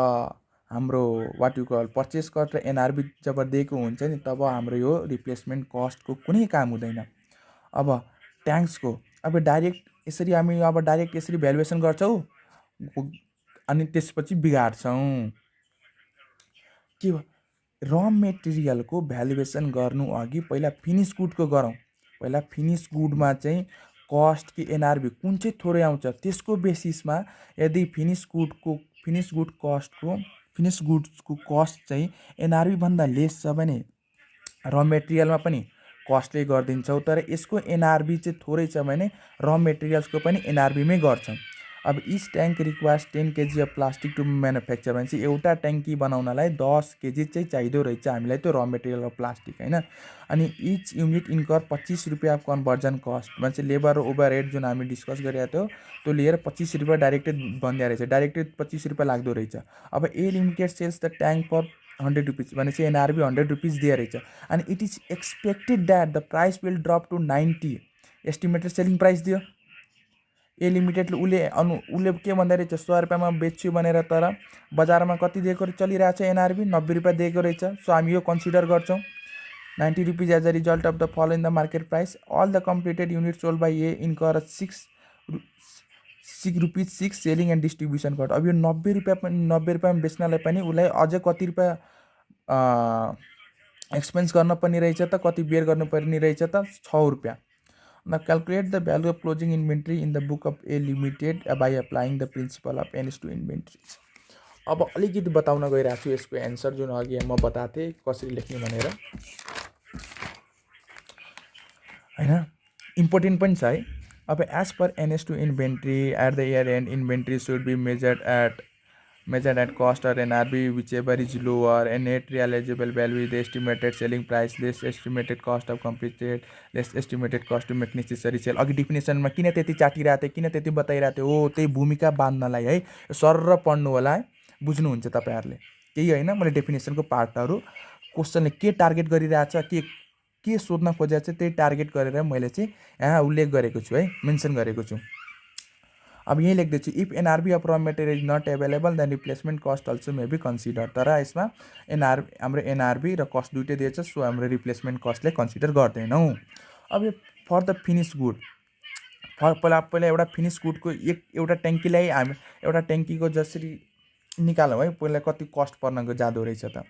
हाम्रो what you call purchase cost र एनआरबी जब दिएको हुन्छ नि तब हाम्रो यो रिप्लेसमेन्ट कस्टको कुनै काम हुँदैन। अब ट्याङ्क्सको अब डाइरेक्ट यसरी हामी अब डाइरेक्ट यसरी भ्यालुएसन गर्छौँ अनि त्यसपछि बिगार्छौँ के र मेटेरियलको भ्यालुएसन गर्नु अघि पहिला फिनिस गुडको गरौँ। पहिला फिनिस गुडमा चाहिँ कस्ट कि एनआरबी कुन चाहिँ थोरै आउँछ त्यसको बेसिसमा यदि फिनिस गुड्सको कस्ट चाहिँ एनआरबी भन्दा लेस छ भने र मेटेरियलमा पनि कस्टले गरिदिन्छौँ। तर यसको एनआरबी चाहिँ थोरै छ भने र मेटेरियल्सको पनि एनआरबीमै गर्छौँ। अब each tank requires 10 KG of plastic to manufacture भनेपछि एउटा ट्याङ्की बनाउनलाई 10 केजी चाहिँ चाहिँदो रहेछ हामीलाई त्यो र मेटेरियल अफ प्लास्टिक होइन। अनि इच युनिट इन्कर 25 रुपियाँ अफ कन्भर्जन कस्ट भनेपछि लेबर र ओभर हेड जुन हामी डिस्कस गरेको थियो त्यो लिएर 25 रुपियाँ डाइरेक्टेड बन्दिया रहेछ, डाइरेक्टेड 25 रुपियाँ लाग्दो रहेछ। अब A limited sells the tank for 100 rupees भनेपछि एनआरबी 100 रुपिस दिए रहेछ। अनि it is expected that the price will drop to 90 estimated selling price दियो ए लिमिटेडले। उसले के भन्दै रहेछ 100 रुपियाँमा बेच्छु भनेर तर बजारमा कति दिएको चलिरहेछ एनआरबी 90 रुपियाँ दिएको रहेछ। सो हामी यो कन्सिडर गर्छौँ 90 rupees as a result of the fall in the market price. All the completed unit sold by A incur 6 rupees 6 selling and distribution cost. अब यो 90 रुपियाँमा बेच्नलाई पनि उसलाई अझै कति रुपियाँ एक्सपेन्स गर्न पर्ने रहेछ त, कति बेयर गर्नुपर्ने रहेछ त 6 रुपियाँ। Now calculate the value of closing inventory in the book of A Limited by applying the principle of N/2 inventories. अब अलिकति बताउन गइरहेको छु यसको एन्सर जुन अघि म बताएको थिएँ कसरी लेख्ने भनेर हैन, इम्पोर्टेन्ट पनि छ है। अब as per N/2 inventory at the year end inventory should be measured at cost or NRB whichever is lower, and net realizable value is the estimated selling price less estimated cost of completed less estimated cost to make necessary sale। अघि डिफिनेसनमा किन त्यति चाटिरहेको थिएँ, किन त्यति बताइरहेको थिएँ, हो त्यही भूमिका बाँध्नलाई है। सर र पढ्नु होला है, बुझ्नुहुन्छ तपाईँहरूले केही होइन। मैले डेफिनेसनको पार्टहरू क्वेसनले के टार्गेट गरिरहेछ के सोध्न खोजेको छ त्यही टार्गेट गरेर मैले चाहिँ यहाँ उल्लेख गरेको छु है, मेन्सन गरेको छु। अब यहीँ लेख्दैछु इफ एनआरबी अफ र material is not available then replacement cost also may be consider. तर यसमा हाम्रो एनआरबी र कस्ट दुइटै दिएछ, सो हाम्रो रिप्लेसमेन्ट कस्टले कन्सिडर गर्दैनौँ। अब यो फर द फिनिस गुड, पहिला एउटा फिनिस गुडको एउटा ट्याङ्कीलाई एउटा ट्याङ्कीको जसरी निकालौँ है, पहिला कति कस्ट पर्न जाँदो रहेछ त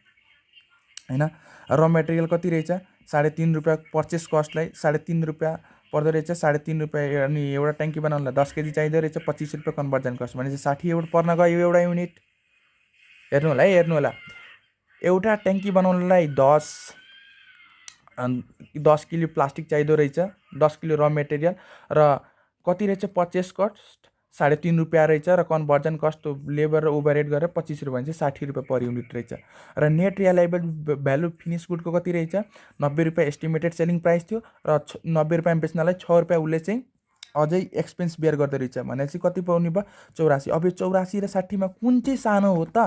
हैन। र मेटेरियल कति रहेछ 3.5 रुपियाँ, पर्चेस कस्टलाई 3.5 रुपियाँ पर्दो रहेछ। 3.5 रुपियाँ अनि एउटा ट्याङ्की बनाउनलाई 10 केजी चाहिँदो रहेछ, 25 रुपियाँ कन्भर्जन कस्ट भनेपछि 60 एउटा पर्न गयो एउटा युनिट। हेर्नु होला है, हेर्नु होला, एउटा ट्याङ्की बनाउनलाई 10 किलो प्लास्टिक चाहिँदो रहेछ, 10 किलो र मेटेरियल, र कति रहेछ पर्चेस कस्ट 3.5 रुपियाँ रहेछ, र कन्भर्जन कस्ट लेबर र ओभरहेड गरेर 25 रुपियाँ चाहिँ 60 रुपियाँ पर युनिट रहेछ। र नेट रियलाइबल भ्यालु फिनिस गुडको कति रहेछ 90 रुपियाँ एस्टिमेटेड सेलिङ प्राइस थियो, र 90 रुपियाँमा बेच्नलाई 6 रुपियाँ उसले चाहिँ अझै एक्सपेन्स बेयर गर्दो रहेछ भनेपछि कति पाउने भयो 84। अब यो 84 र 60मा कुन चाहिँ सानो हो त,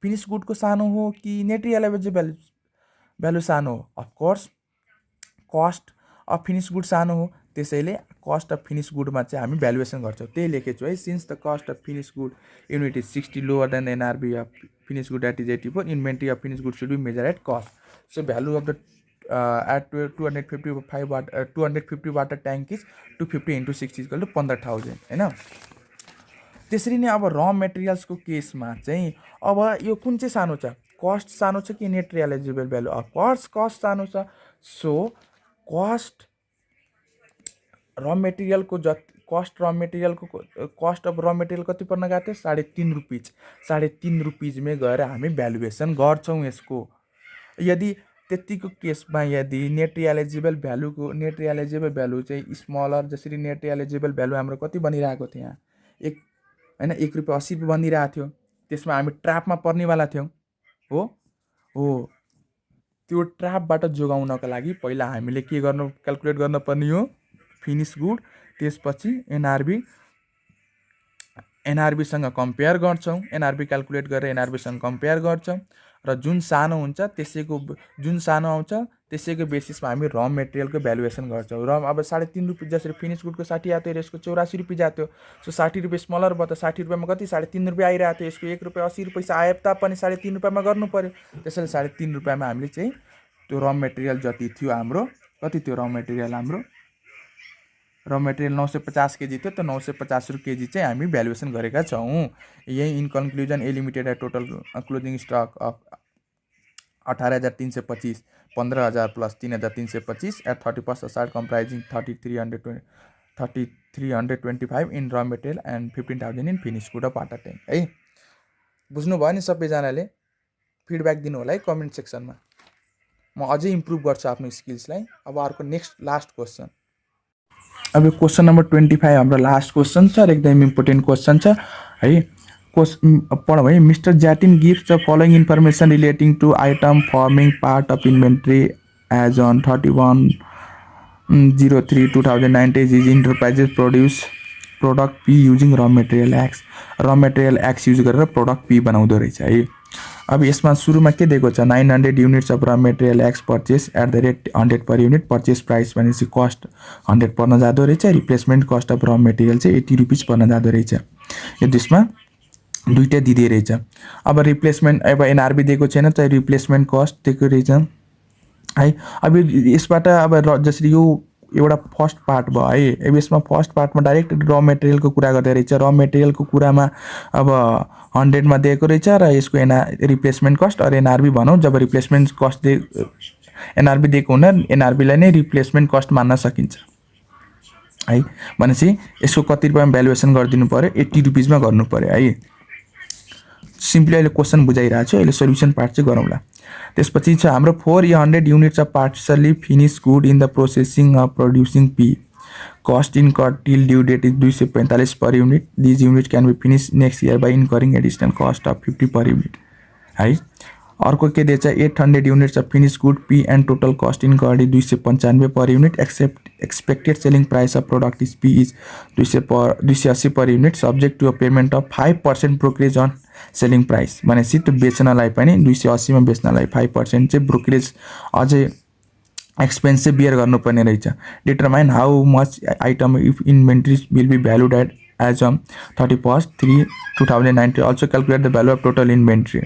फिनिस गुडको सानो हो कि नेट रियलाइबल भ्यालु सानो हो? Of course cost of finish good सानो हो, त्यसैले कस्ट अफ फिनिस गुडमा चाहिँ हामी भ्यालुएसन गर्छौँ। त्यही लेखेछु है, since the cost of finish good unit is 60 lower than NRV of finish good at is 84, inventory of finish good should be measure at cost. So value of the at 250 water tank is 250 × 60 = 15,000 होइन। त्यसरी नै अब र मेटेरियल्सको केसमा चाहिँ अब यो कुन चाहिँ सानो छ, कस्ट सानो छ कि net realisable value? Of course cost सानो छ। सो कस्ट र मेटेरियलको कस्ट अफ र मेटेरियल कति पर्न गएको थियो 3.5 रुपिज। 3.5 रुपिजमै गएर हामी भ्यालुएसन गर्छौँ यसको। यदि त्यतिको केसमा यदि नेट रियलाइजेबल भ्यालु चाहिँ स्मलर, जसरी नेट रियलाइजेबल भ्यालु हाम्रो कति बनिरहेको थियो यहाँ 1 रुपियाँ 80 रुपियाँ बनिरहेको थियो, त्यसमा हामी ट्र्यापमा पर्नेवाला थियौँ हो। त्यो ट्र्यापबाट जोगाउनको लागि पहिला हामीले के क्याल्कुलेट गर्नुपर्ने हो फिनिस गुड, त्यसपछि एनआरबीसँग कम्पेयर गर्छौँ, एनआरबी क्याल्कुलेट गरेर एनआरबीसँग कम्पेयर गर्छौँ, र जुन सानो हुन्छ जुन सानो आउँछ त्यसैको बेसिसमा हामी र मेटेरियलको भ्यालुएसन गर्छौँ। र अब 3.5 रुपियाँ जसरी फिनिस गुडको 60 आएको थियो, यसको 84 रुपियाँ आएको थियो। सो 60 रुपियाँ स्मलर भयो त 60 रुपियाँमा कति 3.5 रुपियाँ आइरहेको थियो, यसको 1 रुपियाँ 80 रुपियाँ आए तापनि 3.5 रुपियाँमा गर्नु पऱ्यो। त्यसैले 3.5 रुपियाँमा हामीले चाहिँ त्यो र मेटेरियल जति थियो हाम्रो कति थियो, र मेटेरियल 950 केजी थियो, त 950 केजी चाहिँ हामी भ्यालुएसन गरेका छौँ। यही in conclusion a limited at total closing stock of 18,325, 15,000 plus 3,325 at 31 Asar comprising 3,325 in raw material and 15,000 in finish good of water tank है। बुझ्नुभयो नि सबैजनाले? फिडब्याक दिनु होला है कमेन्ट सेक्सनमा, म अझै इम्प्रुभ गर्छु आफ्नो स्किल्सलाई। अब अर्को नेक्स्ट लास्ट क्वेसन, अब यो क्वेसन नम्बर 25 हाम्रो लास्ट क्वेसन छ र एकदम इम्पोर्टेन्ट क्वेसन छ है। पढौँ है। Mister Jatin gives the following information relating to item forming part of inventory as on 31/03/2019 is enterprises product P using raw material X. Raw material X use गरेर product P बनाउँदो रहेछ है। अब यसमा सुरुमा के दिएको छ 900 युनिट्स अफ र material X purchase at the rate 100 per unit. Purchase price भनेपछि कस्ट 100 पर्न जाँदो रहेछ, रिप्लेसमेन्ट कस्ट अफ र मेटेरियल चाहिँ 80 रुपिस पर्न जाँदो रहेछ। यो त्यसमा दुइटै दिँदै रहेछ। अब रिप्लेसमेन्ट अब एनआरबी दिएको छैन त रिप्लेसमेन्ट कस्ट दिएको रहेछ है। अब यसबाट अब जसरी यो एउटा फर्स्ट पार्ट भयो है, अब यसमा फर्स्ट पार्टमा डाइरेक्ट र मेटेरियलको कुरा गर्दै रहेछ। र मेटेरियलको कुरामा अब 100मा दिएको रहेछ र यसको रिप्लेसमेन्ट कस्ट अर एनआरबी भनौँ। जब रिप्लेसमेन्ट कस्ट एनआरबी दिएको हुँदा एनआरबीलाई नै रिप्लेसमेन्ट कस्ट मान्न सकिन्छ है। भनेपछि यसको कति रुपियाँमा भ्यालुएसन गरिदिनु पऱ्यो 80 रुपिसमा गर्नु पऱ्यो है। सिम्पली अहिले क्वेसन बुझाइरहेको छु, अहिले सोल्युसन पार्ट चाहिँ गरौँला। त्यसपछि छ हाम्रो 400 units of partly finish good in the processing of producing P. Cost incurred till due date is 245 per unit. These unit can be finish next year by incurring additional cost of 50 per unit है। अर्को के दिएछ 800 units of finish good P and total cost incurred is 295 per unit. Expected selling price of product is P is 280 per unit subject to a payment of 5% brokerage on selling price. भनेपछि त्यो बेच्नलाई पनि 280मा बेच्नलाई 5% चाहिँ brokerage अझै expense चाहिँ bear गर्नुपर्ने रहेछ। Determine how much item if inventory will be valued at as am 31/3/2019 also calculate the value of total inventory.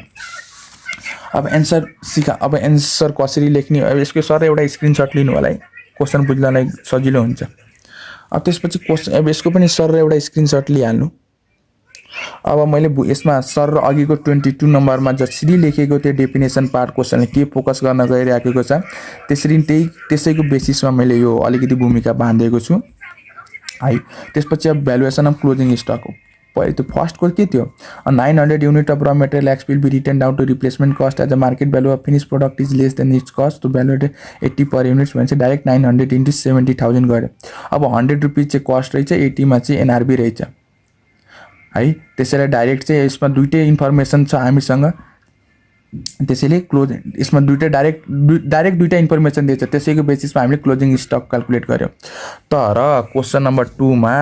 अब answer कसरी लेख्ने, अब यसको सर एउटा स्क्रिनसट लिनु होला है, क्वेसन बुझ्नलाई सजिलो हुन्छ। अब त्यसपछि क्वेसन, अब यसको पनि सर एउटा स्क्रिनसट लिइहाल्नु। अब मैले यसमा सर र अघिको 22 नम्बरमा जसरी लेखेको त्यो डेफिनेसन पार्ट क्वेसनले के फोकस गर्न गइरहेको छ त्यसैको बेसिसमा मैले यो अलिकति भूमिका बाँधेको छु है। त्यसपछि अब भ्यालुएसन अफ क्लोजिङ स्टक हो। पहिलो त्यो फर्स्टको के थियो, 900 युनिट अफ र material X will be return down to replacement cost as a market value of finish product is less than its cost to value 80 per units भनेपछि direct 900 into 70,000 गऱ्यो। अब 100 rupees चाहिँ कस्ट रहेछ, 80मा चाहिँ NRB रहेछ है। त्यसैले डाइरेक्ट चाहिँ यसमा दुईटै इन्फर्मेसन छ हामीसँग, त्यसैले यसमा डाइरेक्ट दुईटा इन्फर्मेसन दिएछ, त्यसैको बेसिसमा हामीले क्लोजिङ स्टक क्यालकुलेट गर्यो। तर क्वेसन नम्बर 2 मा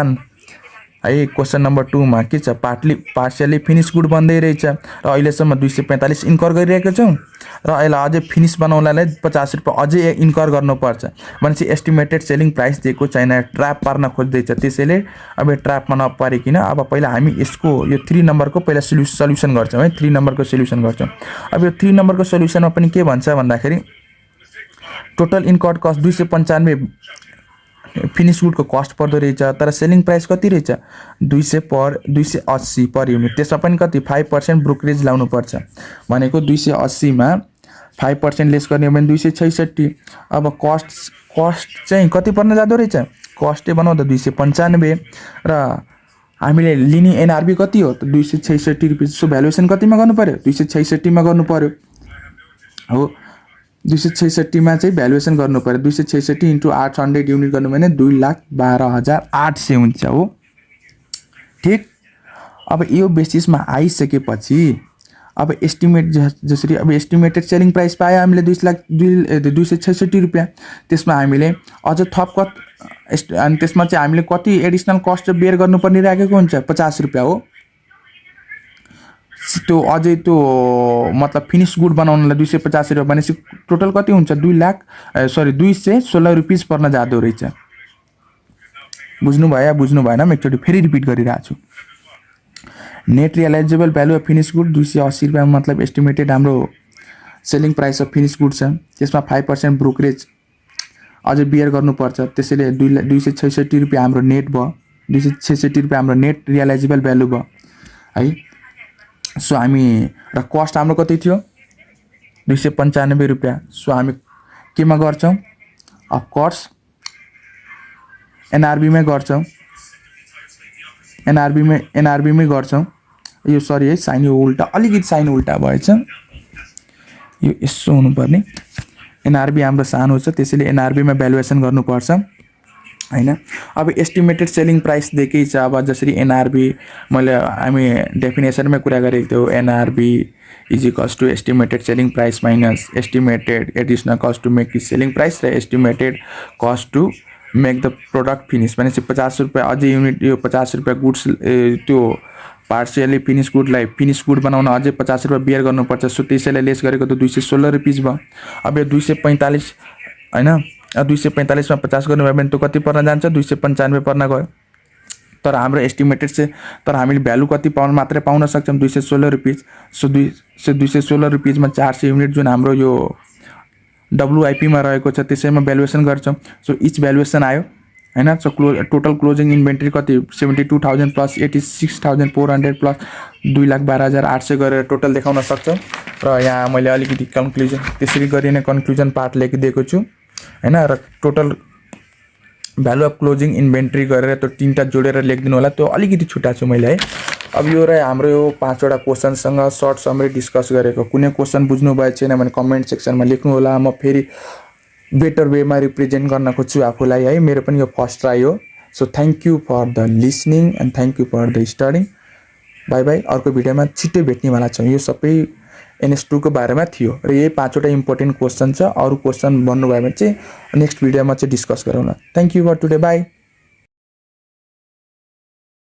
है, क्वेसन नम्बर 2 मा के छ, पार्सियली फिनिस गुड बन्दै रहेछ र अहिलेसम्म 245 इन्कर गरिरहेको छौँ र यसलाई अझै फिनिस बनाउनलाई 50 रुपियाँ अझै इन्कर गर्नुपर्छ भनेपछि एस्टिमेटेड सेलिङ प्राइस दिएको छैन, ट्र्याप पार्न खोज्दैछ। त्यसैले अब यो ट्र्यापमा नपरिकन अब पहिला हामी यसको यो 3 नम्बरको पहिला सल्युसन गर्छौँ है, 3 नम्बरको सल्युसन गर्छौँ। अब यो 3 नम्बरको सल्युसनमा पनि के भन्छ भन्दाखेरि टोटल इन्कर्ड कस्ट 295 फिनिस गुडको कस्ट पर्दो रहेछ, तर सेलिङ प्राइस कति रहेछ 280 पर युनिट। त्यसमा पनि कति 5% ब्रोकरेज लाउनु पर्छ भनेको 280 मा 5% लेस गर्ने हो भने 266। अब कस्ट चाहिँ कति पर्न जाँदो रहेछ, कस्टै बनाउँदा 295 र हामीले लिने एनआरबी कति हो त 266 रुपिस। सो भ्यालुएसन कतिमा गर्नु पर्यो 266 मा गर्नु पर्यो हो। 266 मा चाहिँ भ्यालुएसन गर्नु पर्यो, 266 इन्टु 800 युनिट गर्नु भने 2,12,800 हुन्छ हो, ठिक। अब यो बेसिसमा आइसकेपछि अब एस्टिमेट जसरी अब एस्टिमेटेड सेलिङ प्राइस पायो हामीले 266 रुपियाँ, त्यसमा हामीले अझ थप अनि त्यसमा चाहिँ हामीले कति एडिसनल कस्ट बेयर गर्नुपर्ने राखेको हुन्छ 50 रुपियाँ हो। त्यो अझै त्यो मतलब फिनिस गुड बनाउनलाई 250 रुपियाँ भनेपछि टोटल कति हुन्छ 216 रुपिस पर्न जाँदो रहेछ। बुझ्नु भएन म एकचोटि फेरि रिपिट गरिरहेको छु। Net realisable value of finish good 280 रुपियाँ मतलब एस्टिमेटेड हाम्रो selling price of finish good छ, त्यसमा 5% ब्रोकरेज अझै बियर गर्नुपर्छ। त्यसैले 266 रुपियाँ हाम्रो नेट भयो, 266 रुपियाँ हाम्रो नेट रियलाइजेबल भ्यालु भयो है। सो हामी र कस्ट हाम्रो कति थियो 295 रुपियाँ। सो हामी केमा गर्छौँ, अफकोर्स एनआरबीमै गर्छौँ, एनआरबीमै गर्छौँ। यो सरी है साइन यो उल्टा, अलिकति साइन उल्टा भएछ, यो यसो हुनुपर्ने। एनआरबी हाम्रो सानो छ त्यसैले एनआरबीमा भ्यालुएसन गर्नुपर्छ हैन। अब एस्टिमेटेड सेलिङ प्राइस दिएकै छ। अब जसरी एनआरबी मैले हामी डेफिनेसनमै कुरा गरेको थियो, NRV is equals to estimated selling price minus estimated additional cost to make selling price र estimated cost to make the product finish भनेपछि 50 रुपियाँ अझै युनिट, यो 50 रुपियाँ गुड्स त्यो पार्सियली फिनिस गुडलाई फिनिस गुड बनाउन अझै 50 रुपियाँ बियर गर्नुपर्छ। सो त्यसैले लेस गरेको त 216 रुपिस भयो। अब यो 245 हैन, 245 मा 50 गर्नुभयो भने त कति पर्न जान्छ 295 पर्न गयो। तर हाम्रो एस्टिमेटेड चाहिँ तर हामीले भ्यालु कति पाउन मात्रै पाउन सक्छौँ 216 रुपिस। सो 216 रुपिसमा 400 युनिट जुन हाम्रो यो WIP मा रहेको छ त्यसैमा भ्यालुएसन गर्छौँ। सो इच भ्यालुएसन आयो हैन। सो टोटल क्लोजिङ इन्भेन्ट्री कति 72,000 प्लस 86,400 प्लस 2,12,800 गरेर टोटल देखाउन सक्छौँ। र यहाँ मैले अलिकति कन्क्लुजन त्यसरी गरी नै कन्क्लुजन पार्ट लेखिदिएको छु हैन। र total value of closing inventory गरेर त्यो 3टा जोडेर लेखिदिनु होला, त्यो अलिकति छुट्टा छु मैले है। अब यो र हाम्रो यो 5वटा क्वेसनसँग सर्ट समरी डिस्कस गरेको। कुनै क्वेसन बुझ्नु भएको छैन भने कमेन्ट सेक्सनमा लेख्नु होला, म फेरि बेटर वेमा रिप्रेजेन्ट गर्न खोज्छु आफूलाई है। मेरो पनि यो फर्स्ट ट्राई हो। So thank you for the listening and thank you for the studying. Bye bye, अर्को भिडियोमा छिट्टै भेट्नेवाला छौँ। यो सबै NS2 को बारेमा थियो र यही 5वटा इम्पोर्टेन्ट क्वेसन छ। अरू क्वेसन भन्नुभयो भने चाहिँ नेक्स्ट भिडियोमा चाहिँ डिस्कस गरौँ न। Thank you for today, by.